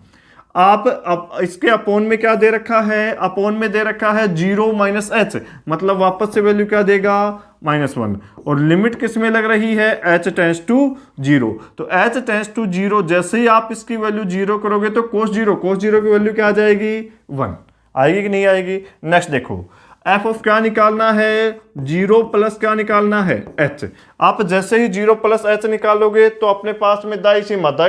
आप अब इसके अपोन में क्या दे रखा है, अपोन में दे रखा है जीरो माइनस एच, मतलब वापस से वैल्यू क्या देगा, माइनस वन, और लिमिट किस में लग रही है, एच टेंस टू जीरो, तो एच टेंस टू जीरो, जैसे ही आप इसकी वैल्यू जीरो करोगे तो कोस जीरो की वैल्यू क्या आ जाएगी, वन, आएगी कि नहीं आएगी। नेक्स्ट देखो, एफ ऑफ क्या निकालना है, जीरो प्लस क्या निकालना है, एच। आप जैसे ही जीरो प्लस एच निकालोगे तो अपने पास में दाई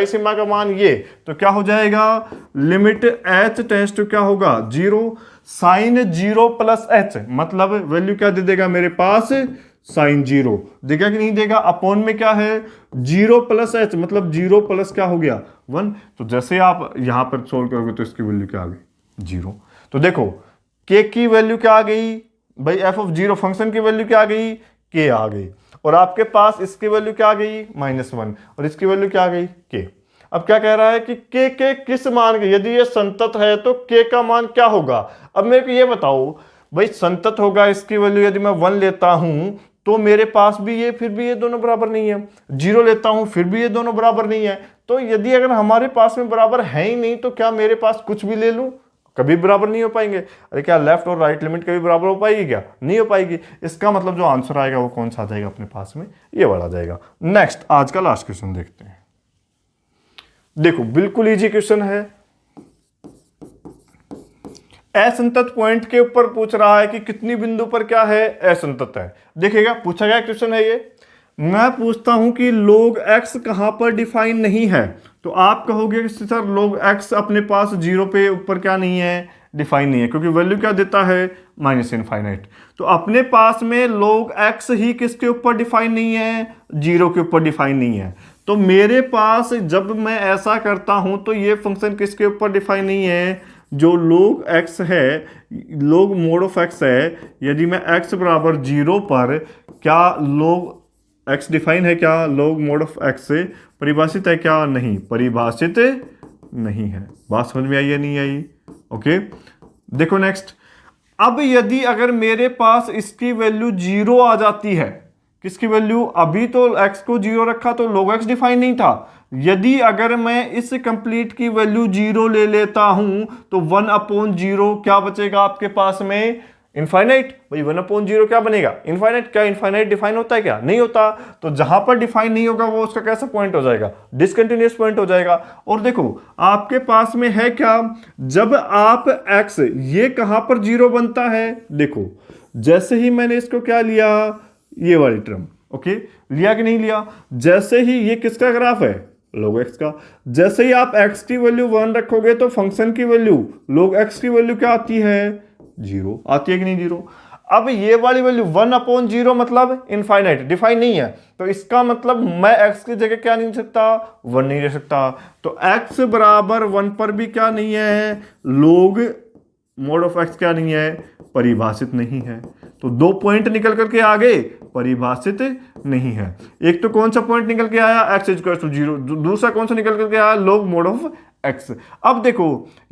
सीमा का मान ये, तो क्या हो जाएगा, लिमिट एच टेंस टू क्या होगा, zero, sine zero plus H, मतलब वैल्यू क्या दे देगा मेरे पास, साइन जीरो देगा कि नहीं देगा। अपॉन में क्या है, जीरो प्लस एच, मतलब जीरो प्लस क्या हो गया, वन, तो जैसे आप यहां पर सोल्व करोगे तो इसकी वैल्यू क्या आ गई, जीरो। तो देखो के की वैल्यू क्या आ गई भाई, एफ ऑफ जीरो फंक्शन की वैल्यू क्या आ गई, के आ गई, और आपके पास इसकी वैल्यू क्या आ गई, माइनस वन, और इसकी वैल्यू क्या आ गई, के। अब क्या कह रहा है कि के किस मान के, यदि ये संतत है तो के का मान क्या होगा। अब मेरे को ये बताओ भाई, संतत होगा, इसकी वैल्यू यदि मैं वन लेता हूं तो मेरे पास भी ये, फिर भी ये दोनों बराबर नहीं है, जीरो लेता हूं फिर भी ये दोनों बराबर नहीं है, तो यदि अगर हमारे पास में बराबर है ही नहीं तो क्या मेरे पास कुछ भी ले लूं, कभी बराबर नहीं हो पाएंगे। अरे क्या लेफ्ट और राइट लिमिट कभी बराबर हो पाएगी, क्या नहीं हो पाएगी। इसका मतलब जो आंसर आएगा वो कौन सा आ जाएगा अपने पास में, ये वाला आ जाएगा। नेक्स्ट आज का लास्ट क्वेश्चन देखते हैं। देखो बिल्कुल इजी क्वेश्चन है, असंतत पॉइंट के ऊपर पूछ रहा है कि कितनी बिंदु पर क्या है, असंतत है। देखिएगा पूछा गया क्वेश्चन है ये, मैं पूछता हूं कि log x कहां पर डिफाइन नहीं है, तो आप कहोगे कि सर log x अपने पास जीरो पे ऊपर क्या नहीं है, डिफाइन नहीं है, क्योंकि वैल्यू क्या देता है, माइनस इनफाइनाइट। तो अपने पास में log x ही किसके ऊपर डिफाइन नहीं है, जीरो के ऊपर डिफाइन नहीं है। तो मेरे पास जब मैं ऐसा करता हूं तो ये फंक्शन किसके ऊपर डिफाइन नहीं है, जो log x है, log मोड ऑफ x है, यदि मैं x बराबर जीरो पर, क्या log x डिफाइन है, क्या log मोड ऑफ x से परिभाषित है, क्या नहीं परिभाषित नहीं है। बात समझ में आई या नहीं आई, ओके। देखो नेक्स्ट, अब यदि अगर मेरे पास इसकी वैल्यू जीरो आ जाती है, किसकी वैल्यू, अभी तो x को जीरो रखा तो log x डिफाइन नहीं था, यदि अगर मैं इस कंप्लीट की वैल्यू जीरो ले लेता हूं तो वन अपॉन जीरो क्या बचेगा आपके पास में, इनफाइनाइट। भाई वन अपॉन जीरो क्या बनेगा, इनफाइनाइट। क्या इनफाइनाइट डिफाइन होता है, क्या नहीं होता। तो जहां पर डिफाइन नहीं होगा वो उसका कैसा पॉइंट हो जाएगा, डिसकंटिन्यूअस पॉइंट हो जाएगा। और देखो आपके पास में है क्या, जब आप x, ये कहां पर जीरो बनता है, देखो जैसे ही मैंने इसको क्या लिया, ये वाली टर्म, ओके, लिया कि नहीं लिया। जैसे ही ये किसका ग्राफ है, log x का, जैसे ही आप x की वैल्यू वन रखोगे तो फंक्शन की वैल्यू log x की वैल्यू क्या आती है, जीरो आती है कि नहीं, जीरो। अब ये वाली वैल्यू वन अपॉन जीरो मतलब इनफाइनाइट, डिफाइन नहीं है, तो इसका मतलब मैं x की जगह क्या नहीं ले सकता, वन नहीं ले सकता। तो x बराबर वन पर भी क्या नहीं है, log मोड ऑफ x क्या नहीं है, परिभाषित नहीं है। तो दो पॉइंट निकल करके आ गए, परिभाषित नहीं है। एक तो कौन सा पॉइंट निकल के आया, x इक्वल टू जीरो, दूसरा कौन सा निकल करके आया, log मोड ऑफ x। अब देखो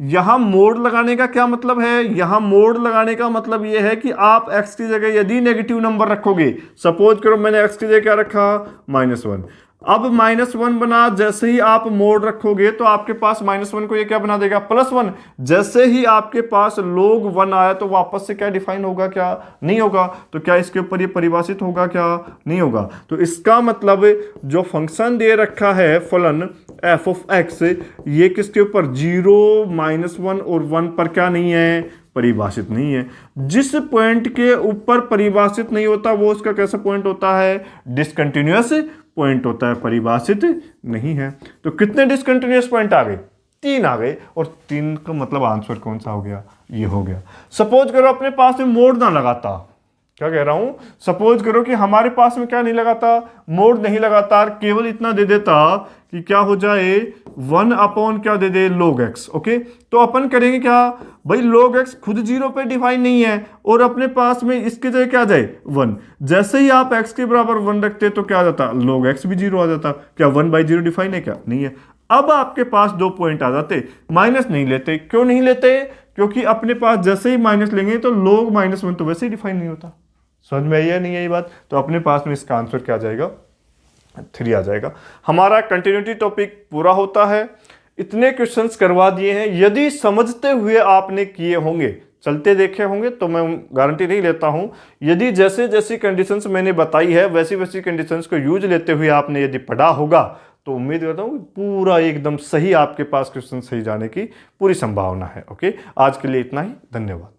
यहां मोड लगाने का क्या मतलब है, यहां मोड लगाने का मतलब यह है कि आप x की जगह यदि नेगेटिव नंबर रखोगे, सपोज करो मैंने x की जगह क्या रखा, माइनस वन, अब माइनस वन बना, जैसे ही आप मोड रखोगे तो आपके पास माइनस वन को ये क्या बना देगा, प्लस वन। जैसे ही आपके पास log वन आया तो वापस से क्या डिफाइन होगा, क्या नहीं होगा। तो क्या इसके ऊपर ये परिभाषित होगा, क्या नहीं होगा। तो इसका मतलब जो फंक्शन दे रखा है फलन f ऑफ x, ये किसके ऊपर, जीरो, माइनस वन और वन पर क्या नहीं है, परिभाषित नहीं है। जिस पॉइंट के ऊपर परिभाषित नहीं होता वो उसका कैसा पॉइंट होता है, डिसकंटिन्यूअस पॉइंट होता है, परिभाषित नहीं है। तो कितने डिसकंटिन्यूअस पॉइंट आ गए? 3 आ गए, और 3 का मतलब आंसर कौन सा हो गया? ये हो गया। सपोज करो अपने पास में मोड ना लगाता, क्या कह रहा हूं, सपोज करो कि हमारे पास में क्या नहीं लगाता, मोड नहीं लगातार, केवल इतना दे देता कि क्या हो जाए 1 अपॉन क्या दे दे, log x। ओके, तो अपन करेंगे क्या भाई, log x खुद 0 पे डिफाइन नहीं है, और अपने पास में इसके जगह क्या जाए 1। जैसे ही आप x के बराबर 1 रखते तो क्या जाता, log x भी 0 आ जाता। क्या 1/0 डिफाइन है? क्या नहीं है। अब आपके पास 2 पॉइंट आ जाते, माइनस नहीं लेते। क्यों नहीं लेते? क्योंकि अपने पास जैसे ही माइनस लेंगे तो log -1 तो वैसे ही डिफाइन नहीं होता। समझ में आई है नहीं है ये बात? तो अपने पास में इसका आंसर क्या आ जाएगा, 3 आ जाएगा। हमारा कंटिन्यूटी टॉपिक पूरा होता है। इतने क्वेश्चंस करवा दिए हैं, यदि समझते हुए आपने किए होंगे, चलते देखे होंगे, तो मैं गारंटी नहीं लेता हूं, यदि जैसे जैसी कंडीशंस मैंने बताई है वैसी वैसी कंडीशंस को यूज लेते हुए आपने यदि पढ़ा होगा, तो उम्मीद करता हूं पूरा एकदम सही आपके पास क्वेश्चन सही जाने की पूरी संभावना है। ओके, आज के लिए इतना ही, धन्यवाद।